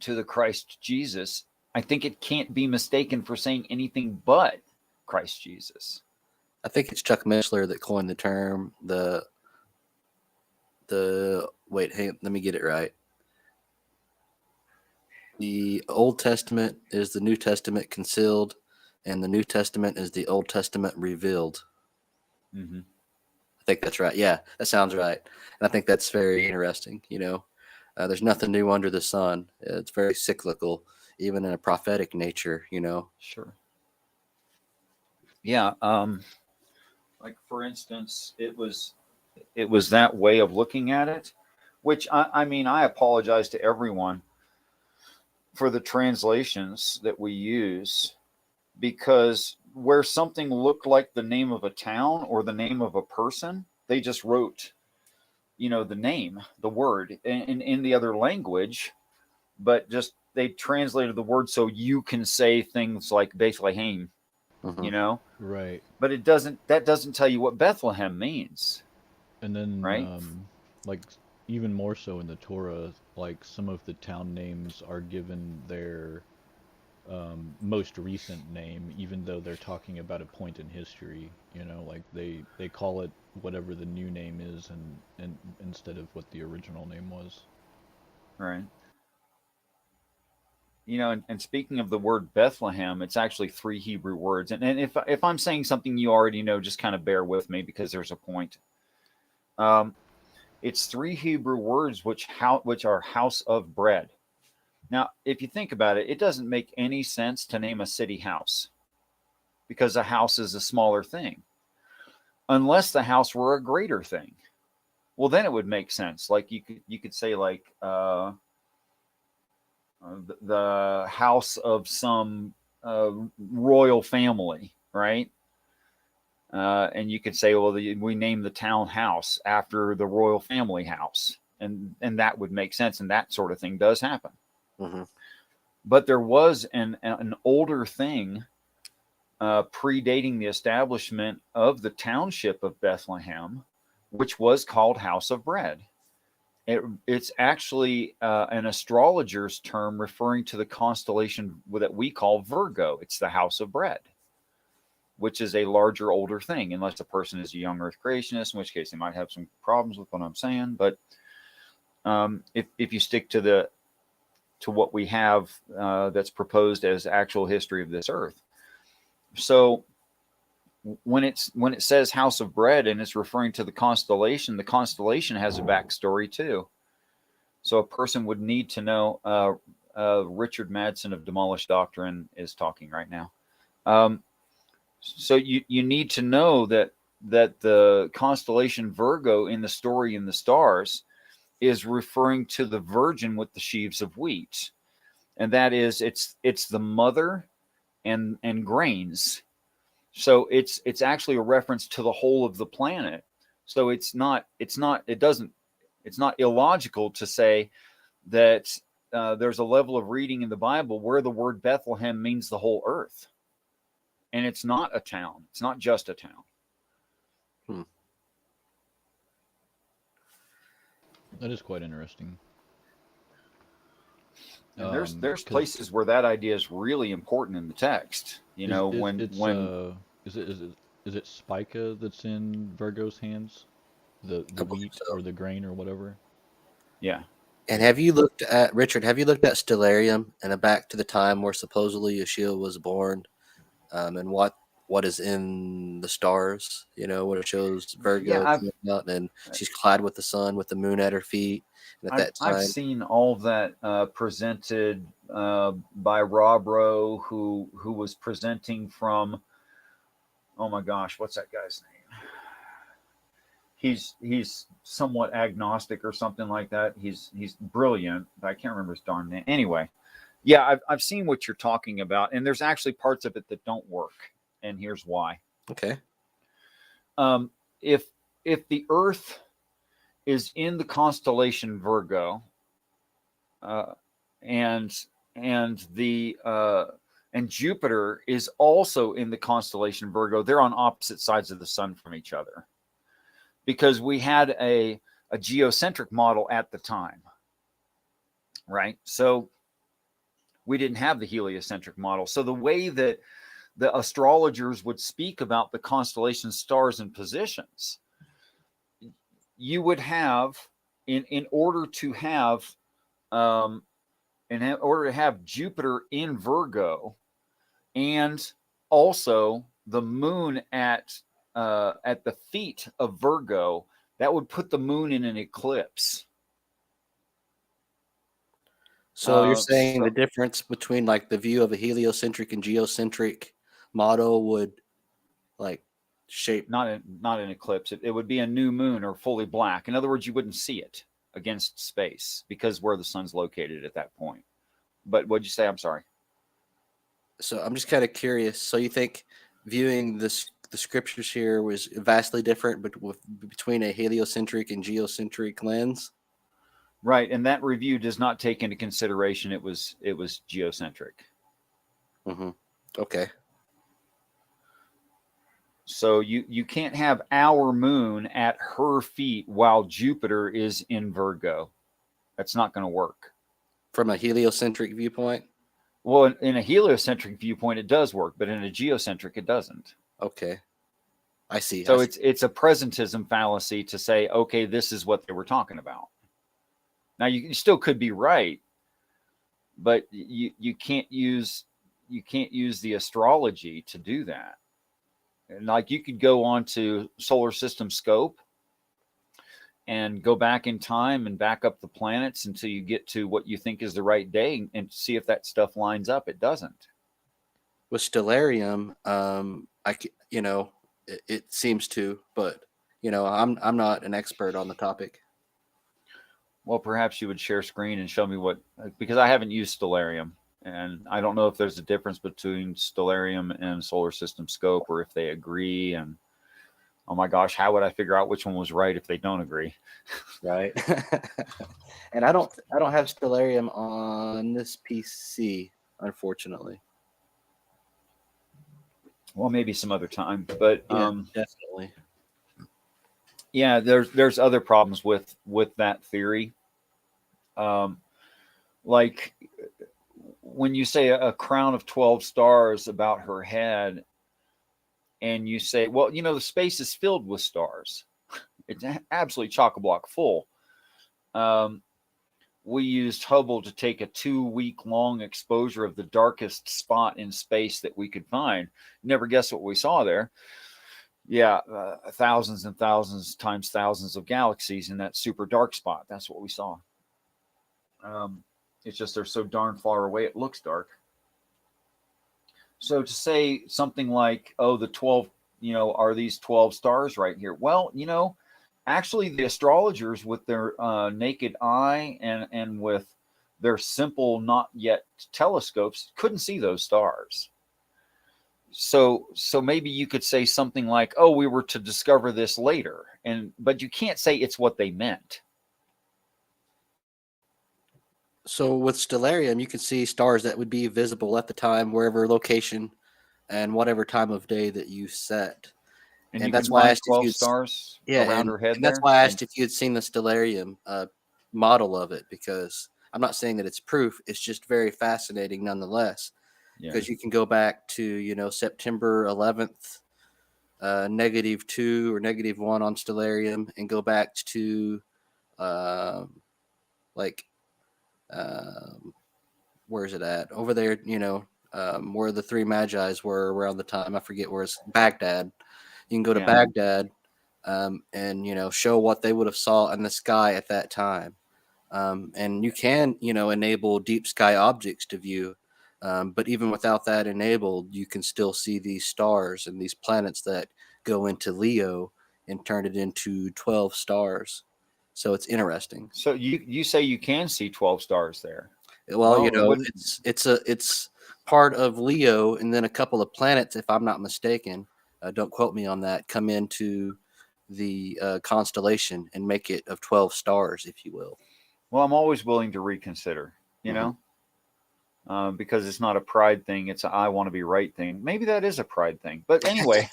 to the Christ Jesus. I think it can't be mistaken for saying anything but Christ Jesus. I think it's Chuck Missler that coined the term wait, hey, let me get it right. The Old Testament is the New Testament concealed, and the New Testament is the Old Testament revealed. Mm-hmm. I think that's right. Yeah, that sounds right. And I think that's very interesting. There's nothing new under the sun. It's very cyclical, even in a prophetic nature, Sure. Yeah. Like for instance, it was that way of looking at it, which I mean, I apologize to everyone for the translations that we use, because where something looked like the name of a town or the name of a person, they just wrote, the name, the word in the other language, but just they translated the word so you can say things like Bethlehem, Mm-hmm. Right. but that doesn't tell you what Bethlehem means, And then, right? like, even more so in the Torah, like, some of the town names are given their most recent name, even though they're talking about a point in history. Like, they call it whatever the new name is, and instead of what the original name was. Right. And speaking of the word Bethlehem, it's actually 3 Hebrew words. And if I'm saying something you already know, just kind of bear with me because there's a point. It's 3 Hebrew words which are house of bread. Now, if you think about it, it doesn't make any sense to name a city house, because a house is a smaller thing, unless the house were a greater thing. Well, then it would make sense. Like you could say like the house of some royal family, right? And you could say, well, we name the town house after the royal family house, and that would make sense, and that sort of thing does happen. Mm-hmm. But there was an older thing predating the establishment of the township of Bethlehem, which was called House of Bread. It's actually an astrologer's term referring to the constellation that we call Virgo. It's the house of bread, which is a larger, older thing, unless a person is a young Earth creationist, in which case they might have some problems with what I'm saying. But if you stick to what we have that's proposed as actual history of this Earth, so when it says house of bread and it's referring to the constellation has a backstory too. So a person would need to know. Richard Madsen of Demolished Doctrine is talking right now. So you need to know that the constellation Virgo in the story in the stars is referring to the virgin with the sheaves of wheat, and that is it's the mother and grains. So it's actually a reference to the whole of the planet. So it's not illogical to say that there's a level of reading in the Bible where the word Bethlehem means the whole earth. And it's not a town. It's not just a town. That is quite interesting. And there's places where that idea is really important in the text. You know, is it Spica that's in Virgo's hands, the wheat or the grain or whatever? Yeah. And have you looked at Richard? Have you looked at Stellarium and back to the time where supposedly Yeshua was born, and what is in the stars? You know, what it shows Virgo coming out, and she's clad with the sun, with the moon at her feet. And at that time, I've seen all of that presented by Rob Rowe, who was presenting from. Oh my gosh, what's that guy's name? He's somewhat agnostic or something like that. He's brilliant, but I can't remember his darn name. Anyway, yeah, I've seen what you're talking about, and there's actually parts of it that don't work, and here's why. Okay. If the Earth is in the constellation Virgo, and Jupiter is also in the constellation Virgo, they're on opposite sides of the sun from each other, because we had a geocentric model at the time, right? So we didn't have the heliocentric model. So the way that the astrologers would speak about the constellation stars and positions, you would have in order to have Jupiter in Virgo, and also the moon at the feet of Virgo, that would put the moon in an eclipse. So you're saying the difference between like the view of a heliocentric and geocentric model would like shape not an eclipse. It would be a new moon or fully black. In other words, you wouldn't see it against space because where the sun's located at that point. But what'd you say? I'm sorry. So I'm just kind of curious. So you think viewing the scriptures here was vastly different, but between a heliocentric and geocentric lens? Right, and that review does not take into consideration it was geocentric. Mm-hmm. Okay. So you can't have our moon at her feet while Jupiter is in Virgo. That's not going to work. From a heliocentric viewpoint? Well, in a heliocentric viewpoint, it does work, but in a geocentric, it doesn't. Okay. I see. So it's a presentism fallacy to say, okay, this is what they were talking about. Now you still could be right, but you can't use the astrology to do that. And like you could go on to Solar System Scope and go back in time and back up the planets until you get to what you think is the right day and see if that stuff lines up. It doesn't. With Stellarium, it seems to, but I'm not an expert on the topic. Well, perhaps you would share screen and show me because I haven't used Stellarium, and I don't know if there's a difference between Stellarium and Solar System Scope, or if they agree. And oh my gosh, how would I figure out which one was right if they don't agree? Right. And I don't have Stellarium on this PC, unfortunately. Well, maybe some other time, but definitely. Yeah, there's other problems with that theory. Like when you say a crown of 12 stars about her head, and you say, well, you know, the space is filled with stars. It's absolutely chock-a-block full. We used Hubble to take a 2-week-long exposure of the darkest spot in space that we could find. Never guess what we saw there. Yeah, thousands and thousands times thousands of galaxies in that super dark spot. That's what we saw. It's just they're so darn far away, it looks dark. So to say something like, oh, the 12, you know, are these 12 stars right here? Well, you know, actually the astrologers with their naked eye and with their simple, not yet telescopes couldn't see those stars. So maybe you could say something like, oh, we were to discover this later. But you can't say it's what they meant. So with stellarium, you can see stars that would be visible at the time, wherever location and whatever time of day that you set. And that's can why I find asked 12 if you'd stars yeah, around her head and that's there. why I asked if you had seen the stellarium model of it, because I'm not saying that it's proof. It's just very fascinating nonetheless, because you can go back to, you know, September 11th, -2 or -1 on stellarium, and go back to where is it at? Over there, you know, where the three magi's were around the time. I forget where it's Baghdad. You can go to Baghdad and, you know, show what they would have saw in the sky at that time. And you can, you know, enable deep sky objects to view. But even without that enabled, you can still see these stars and these planets that go into Leo and turn it into 12 stars. So it's interesting. So you say you can see 12 stars there. Well, you know, it's part of Leo, and then a couple of planets, if I'm not mistaken, don't quote me on that, come into the constellation and make it of 12 stars, if you will. Well, I'm always willing to reconsider, you know, because it's not a pride thing. It's a I want to be right thing. Maybe that is a pride thing. But anyway,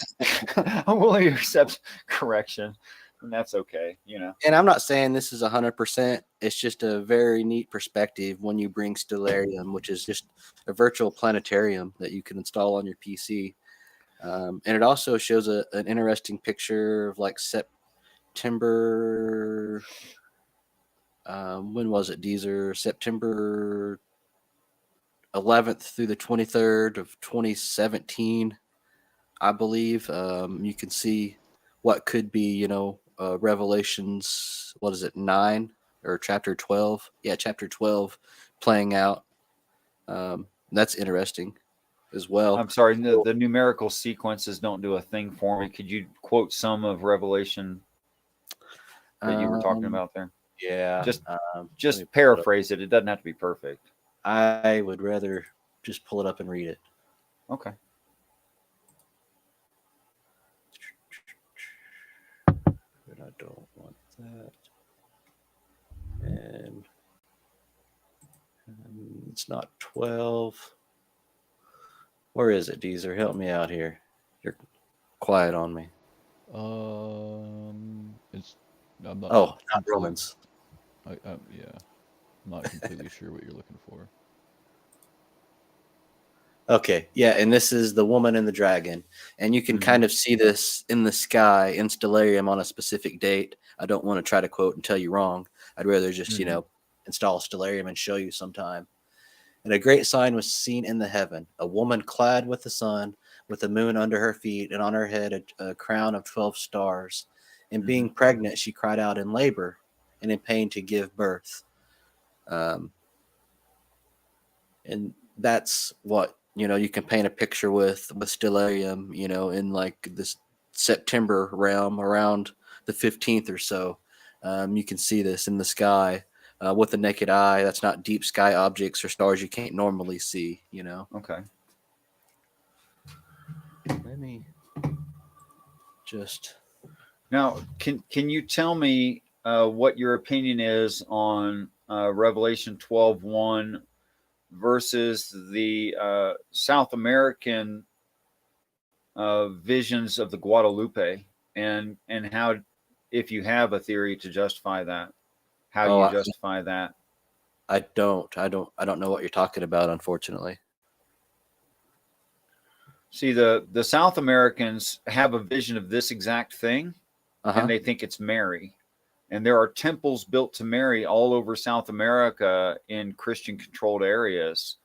I'm willing to accept correction. And that's okay, you know. And I'm not saying this is 100%. It's just a very neat perspective when you bring stellarium, which is just a virtual planetarium that you can install on your PC. And it also shows an interesting picture of like September. When was it, Deezer? September 11th through the 23rd of 2017, I believe. You can see what could be, you know, Revelations, what is it, 9 or chapter 12? Yeah, chapter 12 playing out. That's interesting as well. I'm sorry, the numerical sequences don't do a thing for me. Could you quote some of Revelation that you were talking about there? Yeah. Just paraphrase it. It doesn't have to be perfect. I would rather just pull it up and read it. Okay. But I don't want that. And it's not 12. Where is it, Deezer? Help me out here. You're quiet on me. I'm not. Oh, not Romans. Yeah, I'm not completely sure what you're looking for. Okay, yeah, and this is the woman and the dragon, and you can kind of see this in the sky in stellarium on a specific date. I don't want to try to quote and tell you wrong. I'd rather just, you know, install stellarium and show you sometime. And a great sign was seen in the heaven, a woman clad with the sun, with the moon under her feet, and on her head a crown of 12 stars. And being pregnant, she cried out in labor and in pain to give birth. And that's what, you know, you can paint a picture with stellarium, you know, in like this September realm around the 15th or so. You can see this in the sky with the naked eye. That's not deep sky objects or stars you can't normally see, you know. Okay. Let me just... Now, can you tell me what your opinion is on Revelation 12:1 versus the South American visions of the Guadalupe, and how, if you have a theory to justify that, how do you justify that? I don't know what you're talking about, unfortunately. See, the South Americans have a vision of this exact thing, Uh-huh. and they think it's Mary. And there are temples built to Mary all over South America in Christian-controlled areas,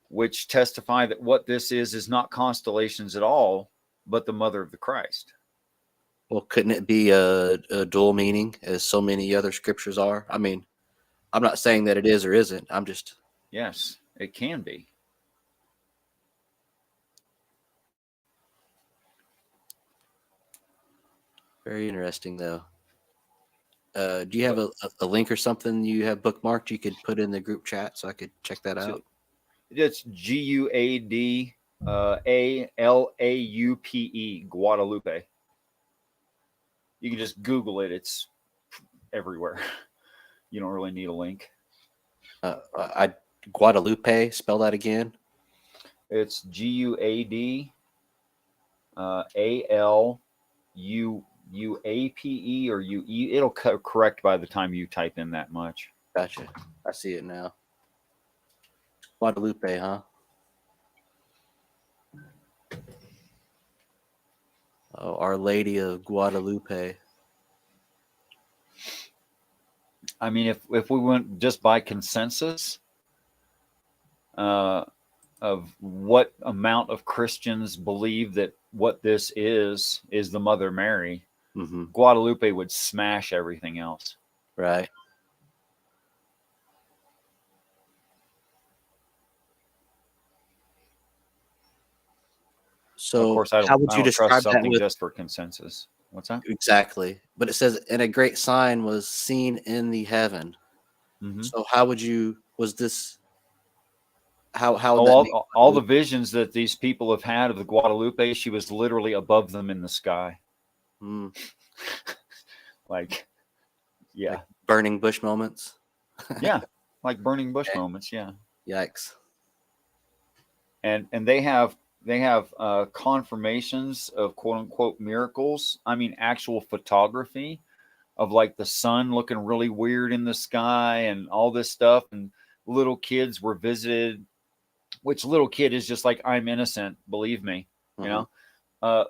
which testify that what this is not constellations at all, but the mother of the Christ. Well, couldn't it be a dual meaning, as so many other scriptures are? I mean, I'm not saying that it is or isn't. I'm just... Yes, it can be. Very interesting, though. Do you have a link or something you have bookmarked you could put in the group chat so I could check that out? It's GUADALAUPE, Guadalupe. You can just Google it. It's everywhere. You don't really need a link. Guadalupe, spell that again. It's GUADALUAPE or UE. It'll correct by the time you type in that much. Gotcha. I see it now. Guadalupe, huh? Oh, Our Lady of Guadalupe. I mean, if we went just by consensus of what amount of Christians believe that what this is the Mother Mary, Guadalupe would smash everything else. Right. So, of course, I how would don't you describe trust that something with... just for consensus? What's that? Exactly. But it says, and a great sign was seen in the heaven. So how would you, was this, how all the visions that these people have had of the Guadalupe, she was literally above them in the sky. Like, yeah. Like burning bush moments? Yeah, like burning bush moments, yeah. Yikes. And they have confirmations of quote unquote miracles. I mean, actual photography of like the sun looking really weird in the sky and all this stuff. And little kids were visited, which little kid is just like, I'm innocent, believe me, you know.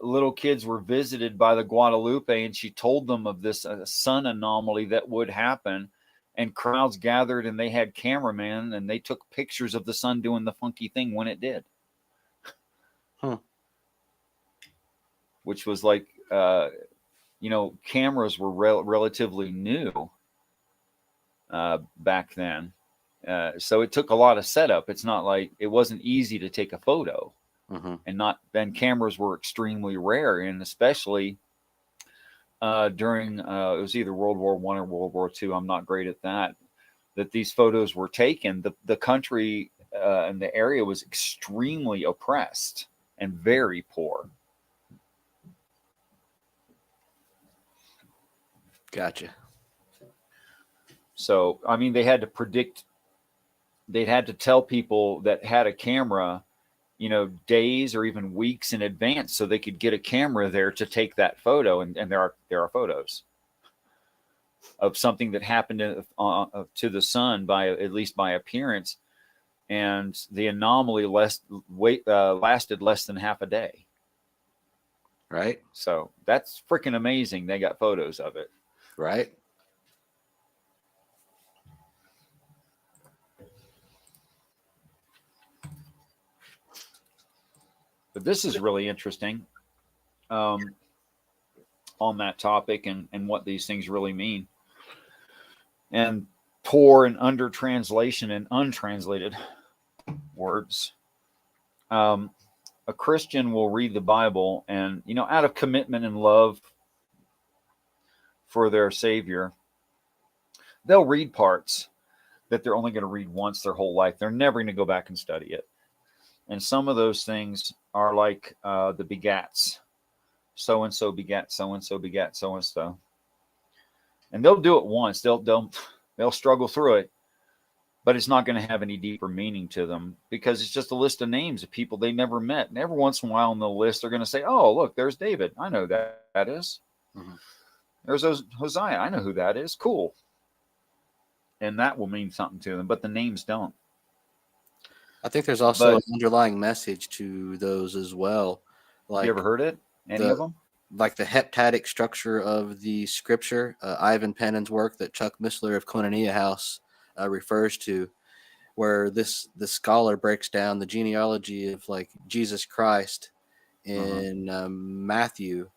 Little kids were visited by the Guadalupe, and she told them of this sun anomaly that would happen. And crowds gathered, and they had cameramen, and they took pictures of the sun doing the funky thing when it did. Which was like, cameras were relatively new back then. So it took a lot of setup. It's not like it wasn't easy to take a photo. And cameras were extremely rare, and especially during it was either World War I or World War II. I'm not great at that these photos were taken. The country and the area was extremely oppressed and very poor. Gotcha. So, I mean, they had to tell people that had a camera, days or even weeks in advance so they could get a camera there to take that photo. And there are photos of something that happened to the sun at least by appearance. And the anomaly lasted less than half a day. Right. So that's freaking amazing. They got photos of it. Right. But this is really interesting on that topic and what these things really mean. And poor and under translation and untranslated words. A Christian will read the Bible and, out of commitment and love for their Savior, they'll read parts that they're only going to read once their whole life. They're never going to go back and study it. And some of those things are like the begats. So-and-so begat, so-and-so begat, so-and-so. And they'll do it once. They'll struggle through it, but it's not going to have any deeper meaning to them because it's just a list of names of people they never met. And every once in a while on the list, they're going to say, oh, look, there's David. I know that is. There's Hosea. I know who that is. Cool. and that will mean something to them, but the names don't. I think there's also But an underlying message to those as well. Like you ever heard it? Any of them? Like the heptadic structure of the scripture, Ivan Pennon's work that Chuck Missler of Koinonia House refers to, where the scholar breaks down the genealogy of like Jesus Christ in Matthew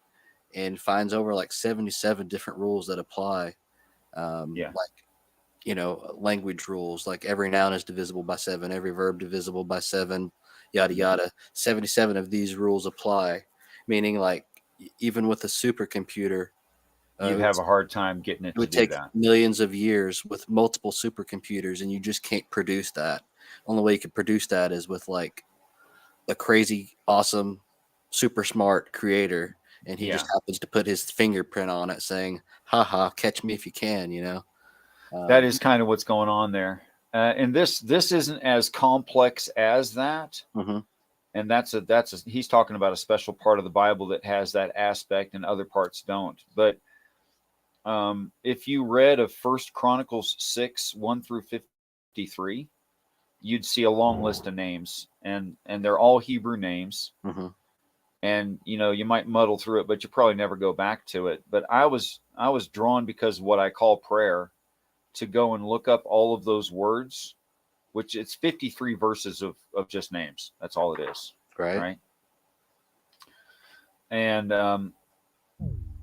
and finds over like 77 different rules that apply. Like, language rules, like every noun is divisible by 7, every verb divisible by 7, yada, yada. 77 of these rules apply, meaning like even with a supercomputer, You'd have a hard time getting it it to would do take that. millions of years with multiple supercomputers, and you just can't produce that. Only way you could produce that is with like a crazy, awesome, super smart creator, and he just happens to put his fingerprint on it, saying, "Haha, catch me if you can." That is kind of what's going on there. And this isn't as complex as that. And he's talking about a special part of the Bible that has that aspect and other parts don't. But if you read of 1 Chronicles 6, 1 through 53, you'd see a long list of names, and they're all Hebrew names. And you might muddle through it, but you probably never go back to it. But I was drawn, because of what I call prayer, to go and look up all of those words, which it's 53 verses of just names. That's all it is. Right. And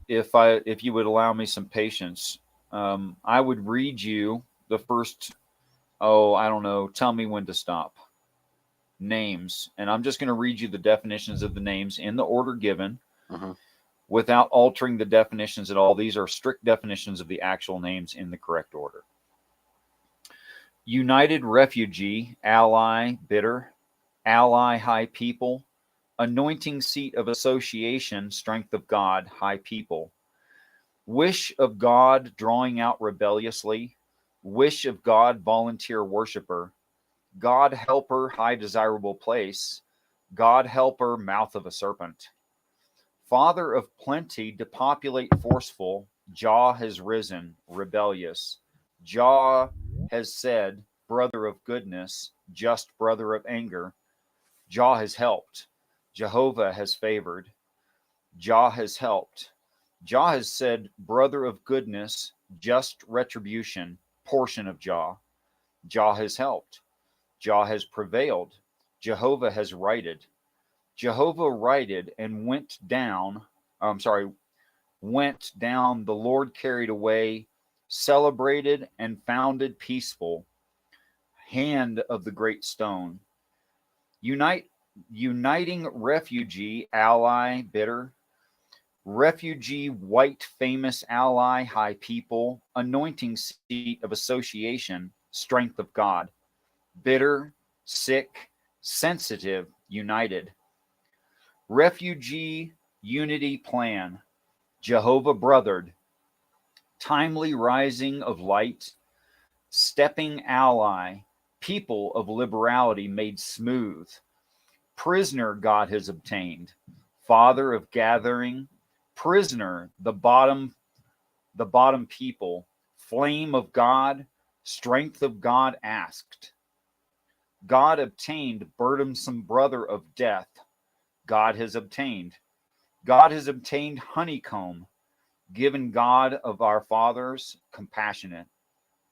if you would allow me some patience, I would read you the first, I don't know, tell me when to stop, names. And I'm just going to read you the definitions of the names in the order given, without altering the definitions at all. These are strict definitions of the actual names in the correct order. United refugee, ally, bitter, ally, high people, anointing seat of association, strength of God, high people, wish of God, drawing out rebelliously, wish of God, volunteer worshiper, God helper, high desirable place, God helper, mouth of a serpent, father of plenty, depopulate forceful, Jah has risen, rebellious, Jah has said, brother of goodness, just brother of anger, Jah has helped, Jehovah has favored, Jah has helped, Jah has said, brother of goodness, just retribution, portion of Jah, Jah has helped, Jah has prevailed, Jehovah has righted, Jehovah righted and went down, the Lord carried away, celebrated and founded peaceful, hand of the great stone, uniting refugee, ally, bitter, refugee, white, famous, ally, high people, anointing seat of association, strength of God, bitter, sick, sensitive, united, refugee, unity plan, Jehovah brothered, timely rising of light, stepping ally, people of liberality made smooth, prisoner God has obtained, father of gathering, prisoner, the bottom people, flame of God, strength of God asked, God obtained, burdensome brother of death, God has obtained honeycomb, given God of our fathers, compassionate,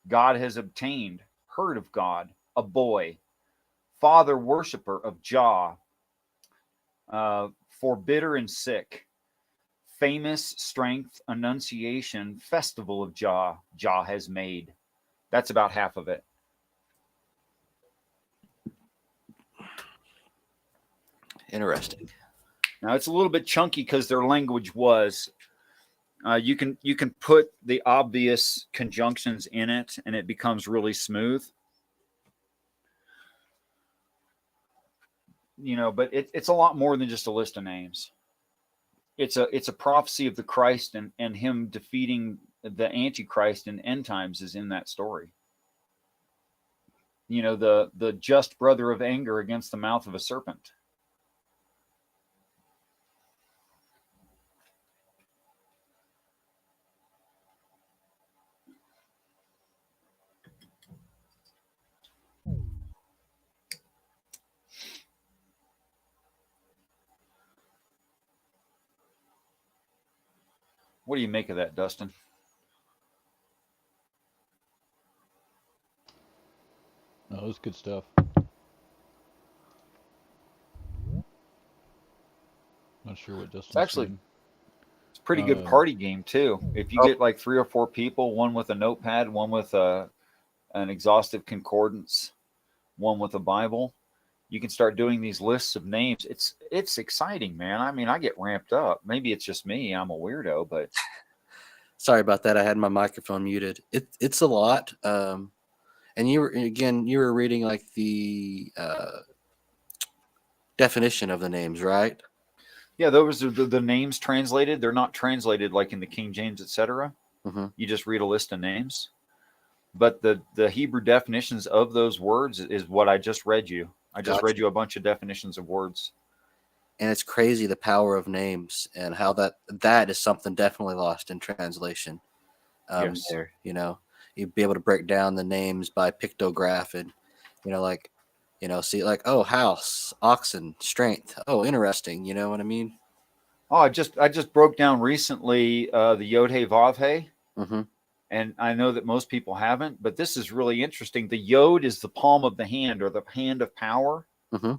God has obtained, herd of God, a boy, father worshiper of Jah, for bitter and sick, famous strength, annunciation, festival of Jah, Jah has made. That's about half of it. Interesting. Now it's a little bit chunky because their language was. You can put the obvious conjunctions in it, and it becomes really smooth. But it's a lot more than just a list of names. It's a prophecy of the Christ and him defeating the Antichrist in end times is in that story. The just brother of anger against the mouth of a serpent. What do you make of that, Dustin? No, it was good stuff. Not sure what Dustin's Actually, saying. it's a pretty good party game too. If you get like 3 or 4 people, one with a notepad, one with an exhaustive concordance, one with a Bible, you can start doing these lists of names. It's exciting, man. I mean, I get ramped up. Maybe it's just me. I'm a weirdo, but Sorry about that. I had my microphone muted. It's a lot. And you were reading like the definition of the names, right? yeah, those are the names translated. They're not translated like in the King James, etc. Mm-hmm. You just read a list of names. But the Hebrew definitions of those words is what I just read you. I just read you a bunch of definitions of words. And it's crazy the power of names and how that is something definitely lost in translation. Yes. There, you'd be able to break down the names by pictograph and, see like, oh, house, oxen, strength. Oh, interesting. You know what I mean? Oh, I just broke down recently the Yod He Vav He. Mm-hmm. And I know that most people haven't, but this is really interesting. The Yod is the palm of the hand or the hand of power. Mm-hmm.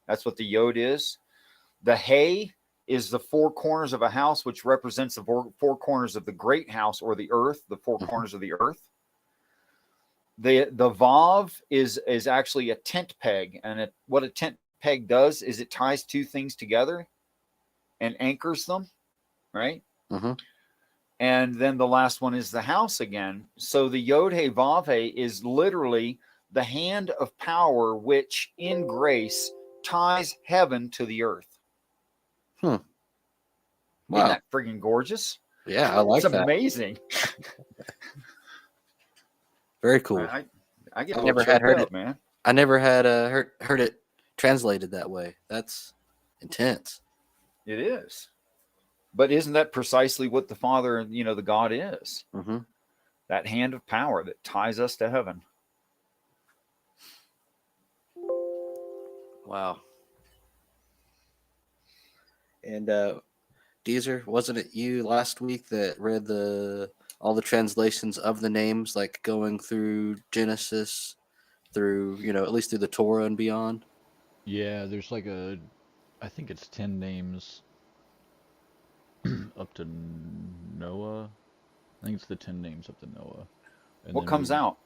That's what the Yod is. The He is the 4 corners of a house, which represents the 4 corners of the great house or the earth, the 4 corners of the earth. The Vav is actually a tent peg. And what a tent peg does is it ties 2 things together and anchors them, right? Mm-hmm. And then the last one is the house again. So the Yod He Vav He is literally the hand of power, which in grace ties heaven to the earth. Wow. Isn't that friggin' gorgeous? Yeah, I like that. It's that. amazing. Very cool. I get never had heard it, man. I never had heard it translated that way. That's intense. It is. But isn't that precisely what the Father, the God is? Mm-hmm. That hand of power that ties us to heaven. Wow. And Deezer, wasn't it you last week that read all the translations of the names, like going through Genesis, through at least through the Torah and beyond? Yeah, there's like I think it's 10 names up to Noah. I think it's the 10 names up to Noah. And what comes out?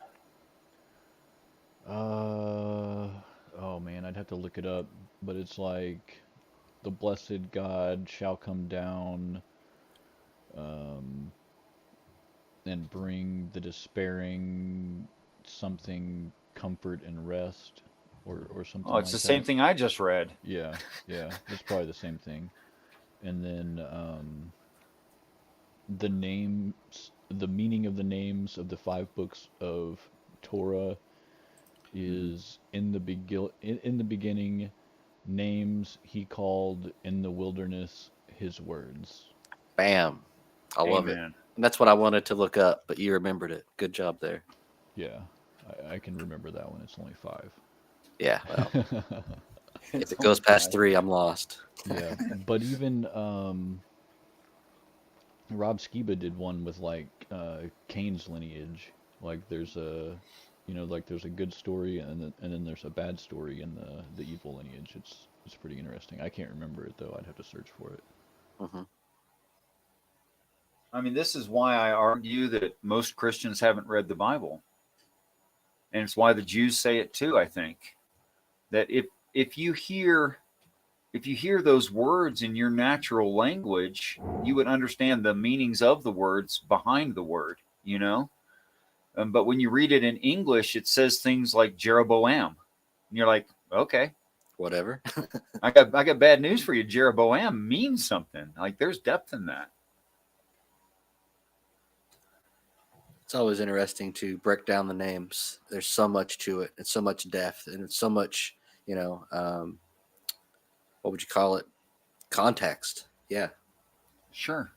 Oh man, I'd have to look it up, but it's like the blessed God shall come down and bring the despairing something comfort and rest or something Oh, it's like the that. same thing I just read. Yeah, it's probably the same thing. And then the names, the meaning of the names of the 5 books of Torah is in the beginning names he called in the wilderness his words. Bam. I love it. Amen. And that's what I wanted to look up, but you remembered it. Good job there. Yeah, I can remember that one. It's only 5. Yeah, well, if it goes past 3, I'm lost. Yeah, but even Rob Skiba did one with like Cain's lineage. Like there's a there's a good story and then there's a bad story in the evil lineage. It's pretty interesting. I can't remember it though. I'd have to search for it. Mm-hmm. I mean, this is why I argue that most Christians haven't read the Bible. And it's why the Jews say it too, I think. That if you hear those words in your natural language, you would understand the meanings of the words behind the word, But when you read it in English, it says things like Jeroboam. And you're like, okay. Whatever. I got bad news for you. Jeroboam means something. Like there's depth in that. It's always interesting to break down the names. There's so much to it. It's so much depth, and it's so much, what would you call it? Context. Yeah. Sure.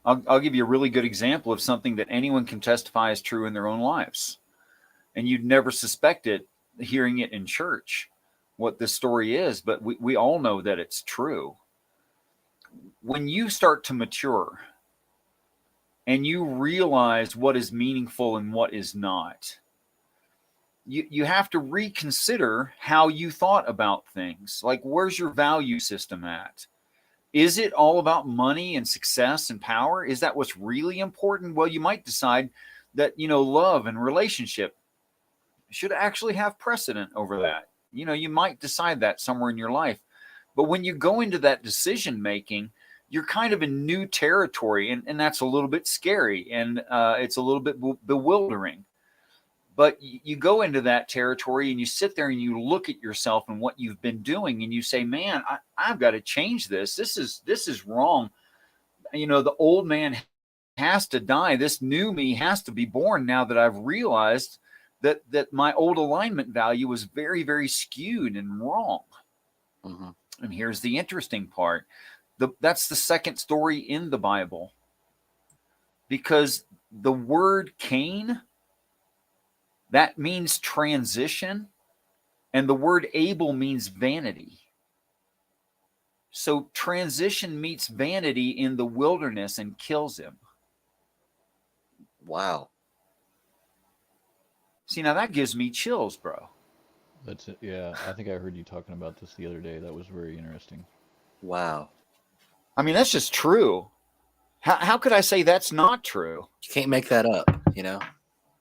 I'll give you a really good example of something that anyone can testify is true in their own lives. And you'd never suspect it hearing it in church, what this story is, but we all know that it's true. When you start to mature, and you realize what is meaningful and what is not, you have to reconsider how you thought about things. Like, where's your value system at? Is it all about money and success and power? Is that what's really important? Well, you might decide that, love and relationship should actually have precedent over that. You might decide that somewhere in your life. But when you go into that decision making, you're kind of in new territory, and that's a little bit scary, and it's a little bit bewildering. But you go into that territory and you sit there and you look at yourself and what you've been doing, and you say, man, I've got to change this. This is wrong. The old man has to die. This new me has to be born now that I've realized that my old alignment value was very, very skewed and wrong. Mm-hmm. And here's the interesting part. That's the second story in the Bible. Because the word Cain, that means transition, and the word Abel means vanity. So transition meets vanity in the wilderness and kills him. Wow. See, now that gives me chills, bro. That's it. Yeah, I think I heard you talking about this the other day. That was very interesting. Wow. I mean, that's just true. How could I say that's not true? You can't make that up,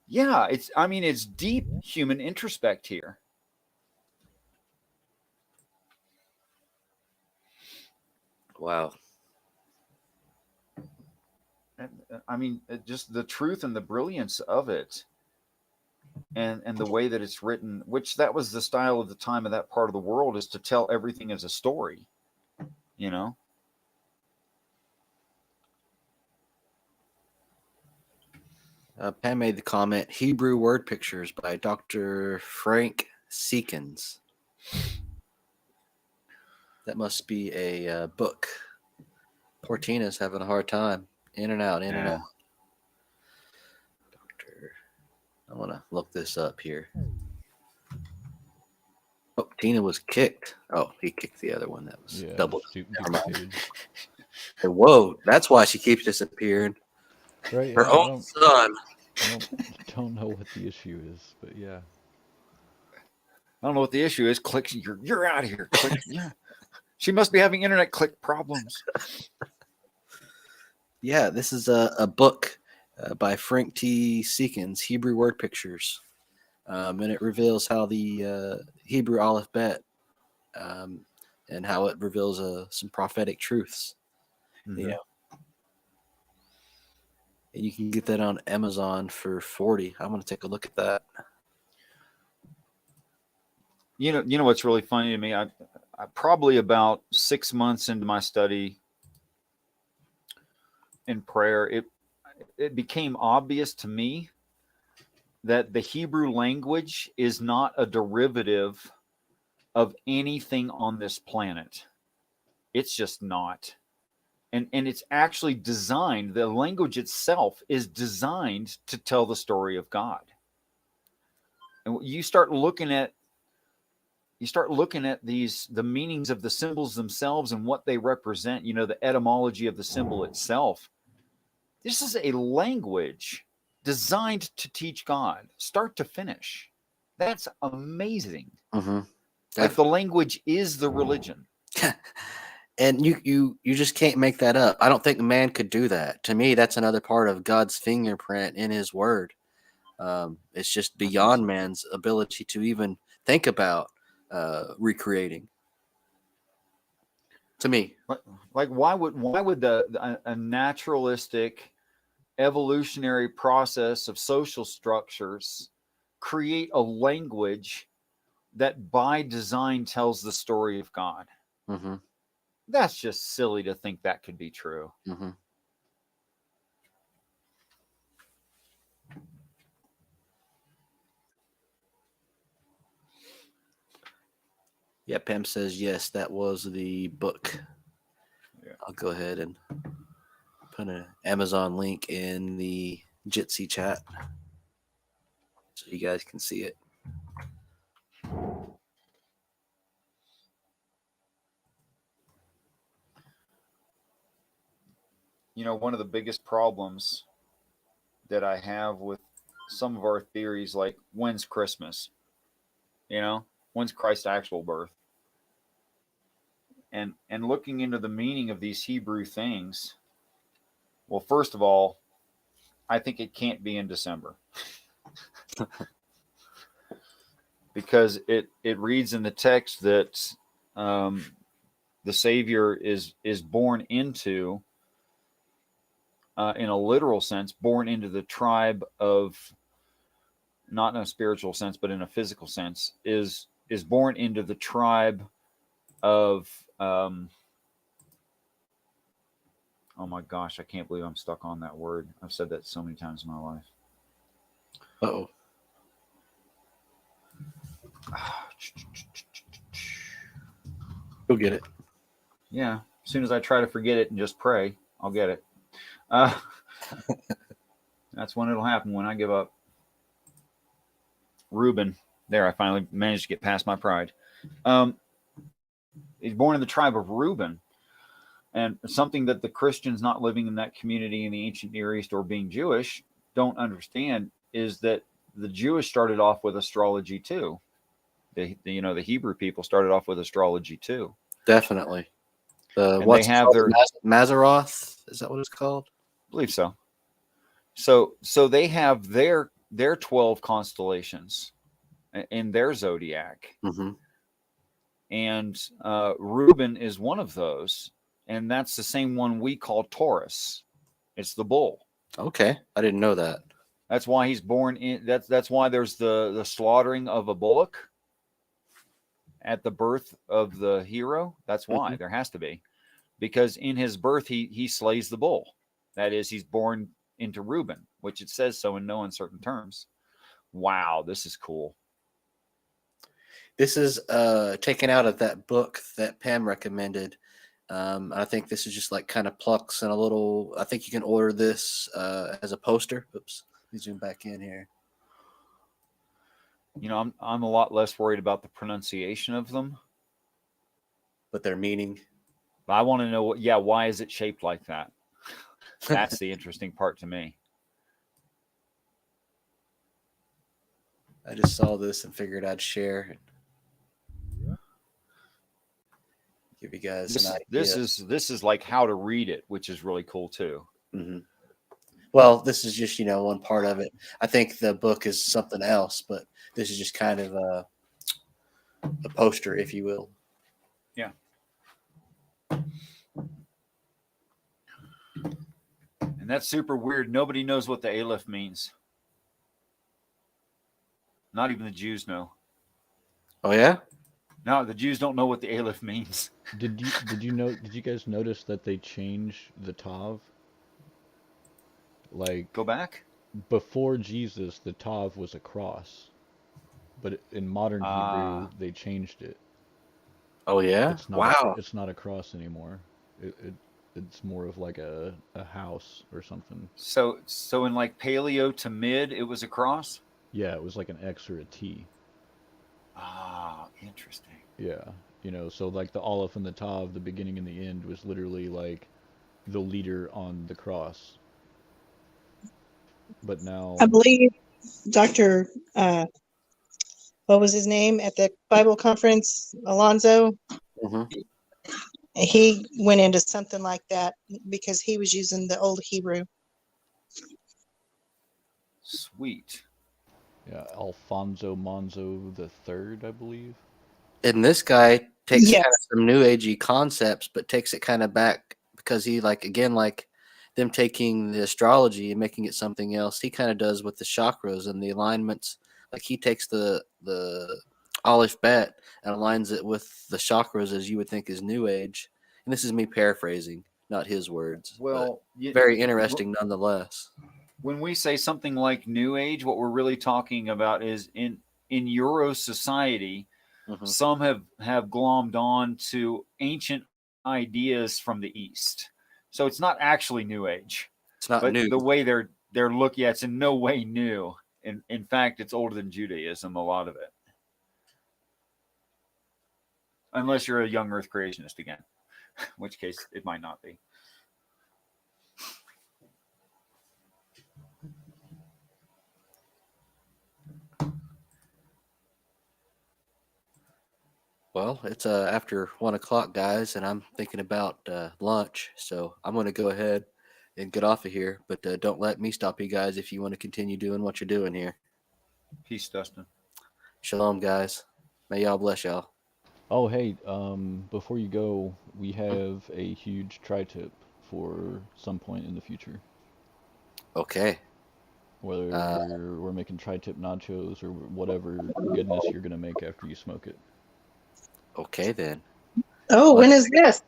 Yeah, it's deep human introspect here. Wow. And, just the truth and the brilliance of it, and the way that it's written, which that was the style of the time of that part of the world, is to tell everything as a story, Pam made the comment, Hebrew word pictures by Dr. Frank Seekins. That must be a book. Poor Tina's having a hard time. In and out, in and out. Doctor, I want to look this up here. Oh, Tina was kicked. Oh, he kicked the other one. That was double. Duplicated. Whoa, that's why she keeps disappearing. Right. Her own son. I don't know what the issue is, but yeah. I don't know what the issue is. Click, you're out of here. Click, yeah. She must be having internet click problems. Yeah, this is a book by Frank T. Seekins, Hebrew Word Pictures. And it reveals how the Hebrew alphabet and how it reveals some prophetic truths. Mm-hmm. And you can get that on Amazon for $40. I'm going to take a look at that. You know what's really funny to me? I probably about 6 months into my study in prayer, it became obvious to me that the Hebrew language is not a derivative of anything on this planet. It's just not. And it's actually designed, the language itself is designed to tell the story of God. And you start looking at the meanings of the symbols themselves and what they represent, the etymology of the symbol itself. This is a language designed to teach God, start to finish. That's amazing. Mm-hmm. Like the language is the religion. And you just can't make that up. I don't think man could do that. To me, that's another part of God's fingerprint in his word. It's just beyond man's ability to even think about recreating. To me, like why would a naturalistic evolutionary process of social structures create a language that by design tells the story of God? mm-hmm. That's just silly to think that could be true. Mm-hmm. Yeah, Pam says yes, that was the book. Yeah. I'll go ahead and put an Amazon link in the Jitsi chat so you guys can see it. One of the biggest problems that I have with some of our theories, like when's Christmas? You know, when's Christ's actual birth? And looking into the meaning of these Hebrew things, well, first of all, I think it can't be in December. Because it reads in the text that the Savior is born into, in a literal sense, born into the tribe of, not in a spiritual sense, but in a physical sense, is born into the tribe of, oh my gosh, I can't believe I'm stuck on that word. I've said that so many times in my life. Uh-oh. You'll get it. Yeah, as soon as I try to forget it and just pray, I'll get it. That's when it'll happen, when I give up. Reuben. There, I finally managed to get past my pride. He's born in the tribe of Reuben. And something that the Christians not living in that community in the ancient Near East or being Jewish don't understand is that the Jewish started off with astrology too. The Hebrew people started off with astrology too. Definitely. And What's they have called? their Mazaroth? Is that what it's called? I believe so. So they have their 12 constellations in their zodiac. Mm-hmm. And Reuben is one of those. And that's the same one we call Taurus. It's the bull. Okay. I didn't know that. That's why he's born in. That's why there's the slaughtering of a bullock at the birth of the hero. That's why there has to be, because in his birth he slays the bull. That is, he's born into Reuben, which it says so in no uncertain terms. Wow, this is cool. This is taken out of that book that Pam recommended. I think this is just like kind of plucks and a little. I think you can order this as a poster. Oops, let me zoom back in here. You know, I'm a lot less worried about the pronunciation of them, But their meaning. but I want to know why is it shaped like that? That's the interesting part to me. I just saw this and figured I'd share. Give you guys an idea. This is like how to read it, which is really cool too. Mm-hmm. Well, this is just one part of it. I think the book is something else, but this is just kind of a poster, if you will. Yeah. And that's super weird. Nobody knows what the Aleph means. Not even the Jews know. Oh yeah? No, the Jews don't know what the Aleph means. Did you guys notice that they changed the Tav? Like, Go back. before Jesus, the Tav was a cross, but in modern Hebrew they changed it. Oh yeah? It's not Wow. it's not a cross anymore. It's more of like a house or something. So in like Paleo to Mid, it was a cross? Yeah, it was like an X or a T. Ah, interesting. Yeah, so like the Aleph and the Tav, the beginning and the end, was literally like the leader on the cross. But now, I believe Dr. What was his name at the Bible conference? Alonzo. Mm-hmm. He went into something like that because he was using the old Hebrew. Sweet. yeah, Alfonso Monzo the Third, I believe. And this guy takes Yes. kind of some new agey concepts, but takes it kind of back because he like them taking the astrology and making it something else. He kind of does with the chakras and the alignments. Like he takes the Aleph Bet and aligns it with the chakras as you would think is New Age. And this is me paraphrasing, not his words. Well, but very interesting nonetheless. When we say something like New Age, what we're really talking about is in Euro society, some have glommed on to ancient ideas from the East. So it's not actually New Age. It's not but new. The way they're looking, it's in no way new. In fact, it's older than Judaism, a lot of it. Unless you're a young Earth creationist again, in which case it might not be. Well, it's after 1 o'clock, guys, and I'm thinking about lunch. So I'm going to go ahead and get off of here. But don't let me stop you guys if you want to continue doing what you're doing here. Peace, Dustin. Shalom, guys. May y'all bless y'all. Oh, hey, before you go, we have a huge tri-tip for some point in the future. Okay. Whether we're making tri-tip nachos or whatever goodness you're gonna make after you smoke it. Okay, then. Oh, when is this?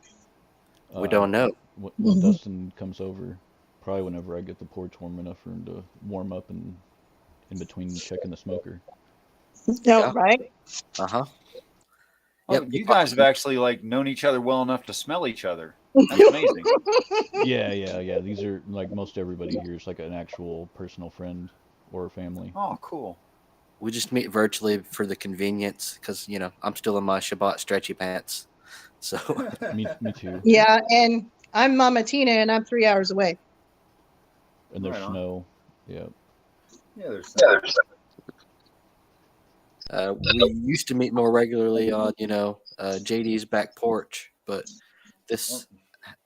We don't know. When Dustin comes over, probably whenever I get the porch warm enough for him to warm up and in between checking the smoker. No, Yeah. right? Uh-huh. Oh, Yep. you guys have actually like known each other well enough to smell each other. That's amazing. Yeah. These are like most everybody here is like an actual personal friend or family. Oh, cool. We just meet virtually for the convenience because, I'm still in my Shabbat stretchy pants. So, Me too. Yeah, and I'm Mama Tina, and I'm 3 hours away. And there's Right on. snow. Yeah. Yeah, there's we used to meet more regularly on, JD's back porch, but this,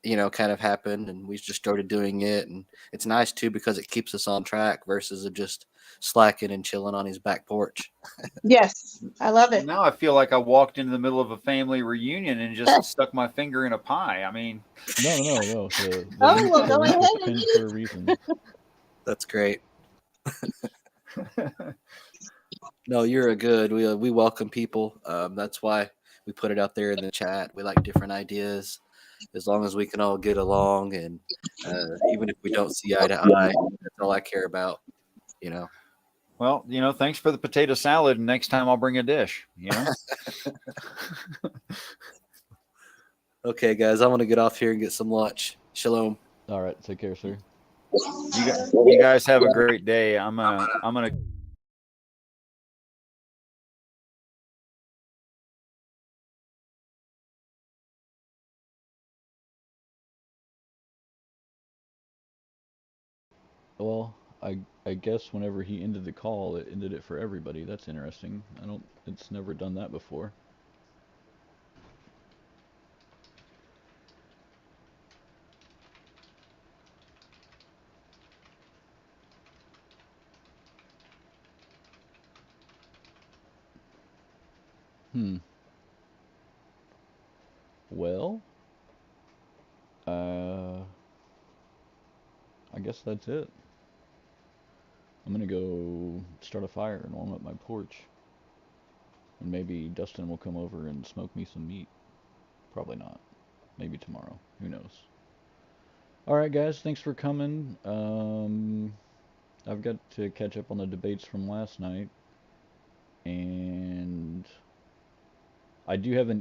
kind of happened and we just started doing it. And it's nice too because it keeps us on track versus of just slacking and chilling on his back porch. Yes, I love it. Now I feel like I walked into the middle of a family reunion and just stuck my finger in a pie. I mean, No. The Oh, well, go link was ahead. pinned for a reason. That's great. No, you're a good. We welcome people. That's why we put it out there in the chat. We like different ideas, as long as we can all get along, and even if we don't see eye to eye, that's all I care about. well, thanks for the potato salad. And next time I'll bring a dish. Okay, guys, I want to get off here and get some lunch. Shalom. All right, take care, sir. You guys have a great day. I'm gonna. Well, I guess whenever he ended the call, it ended it for everybody. That's interesting. It's never done that before. Well, I guess that's it. I'm gonna go start a fire and warm up my porch. And maybe Dustin will come over and smoke me some meat. Probably not. Maybe tomorrow. Who knows? Alright guys, thanks for coming. I've got to catch up on the debates from last night. And I do have an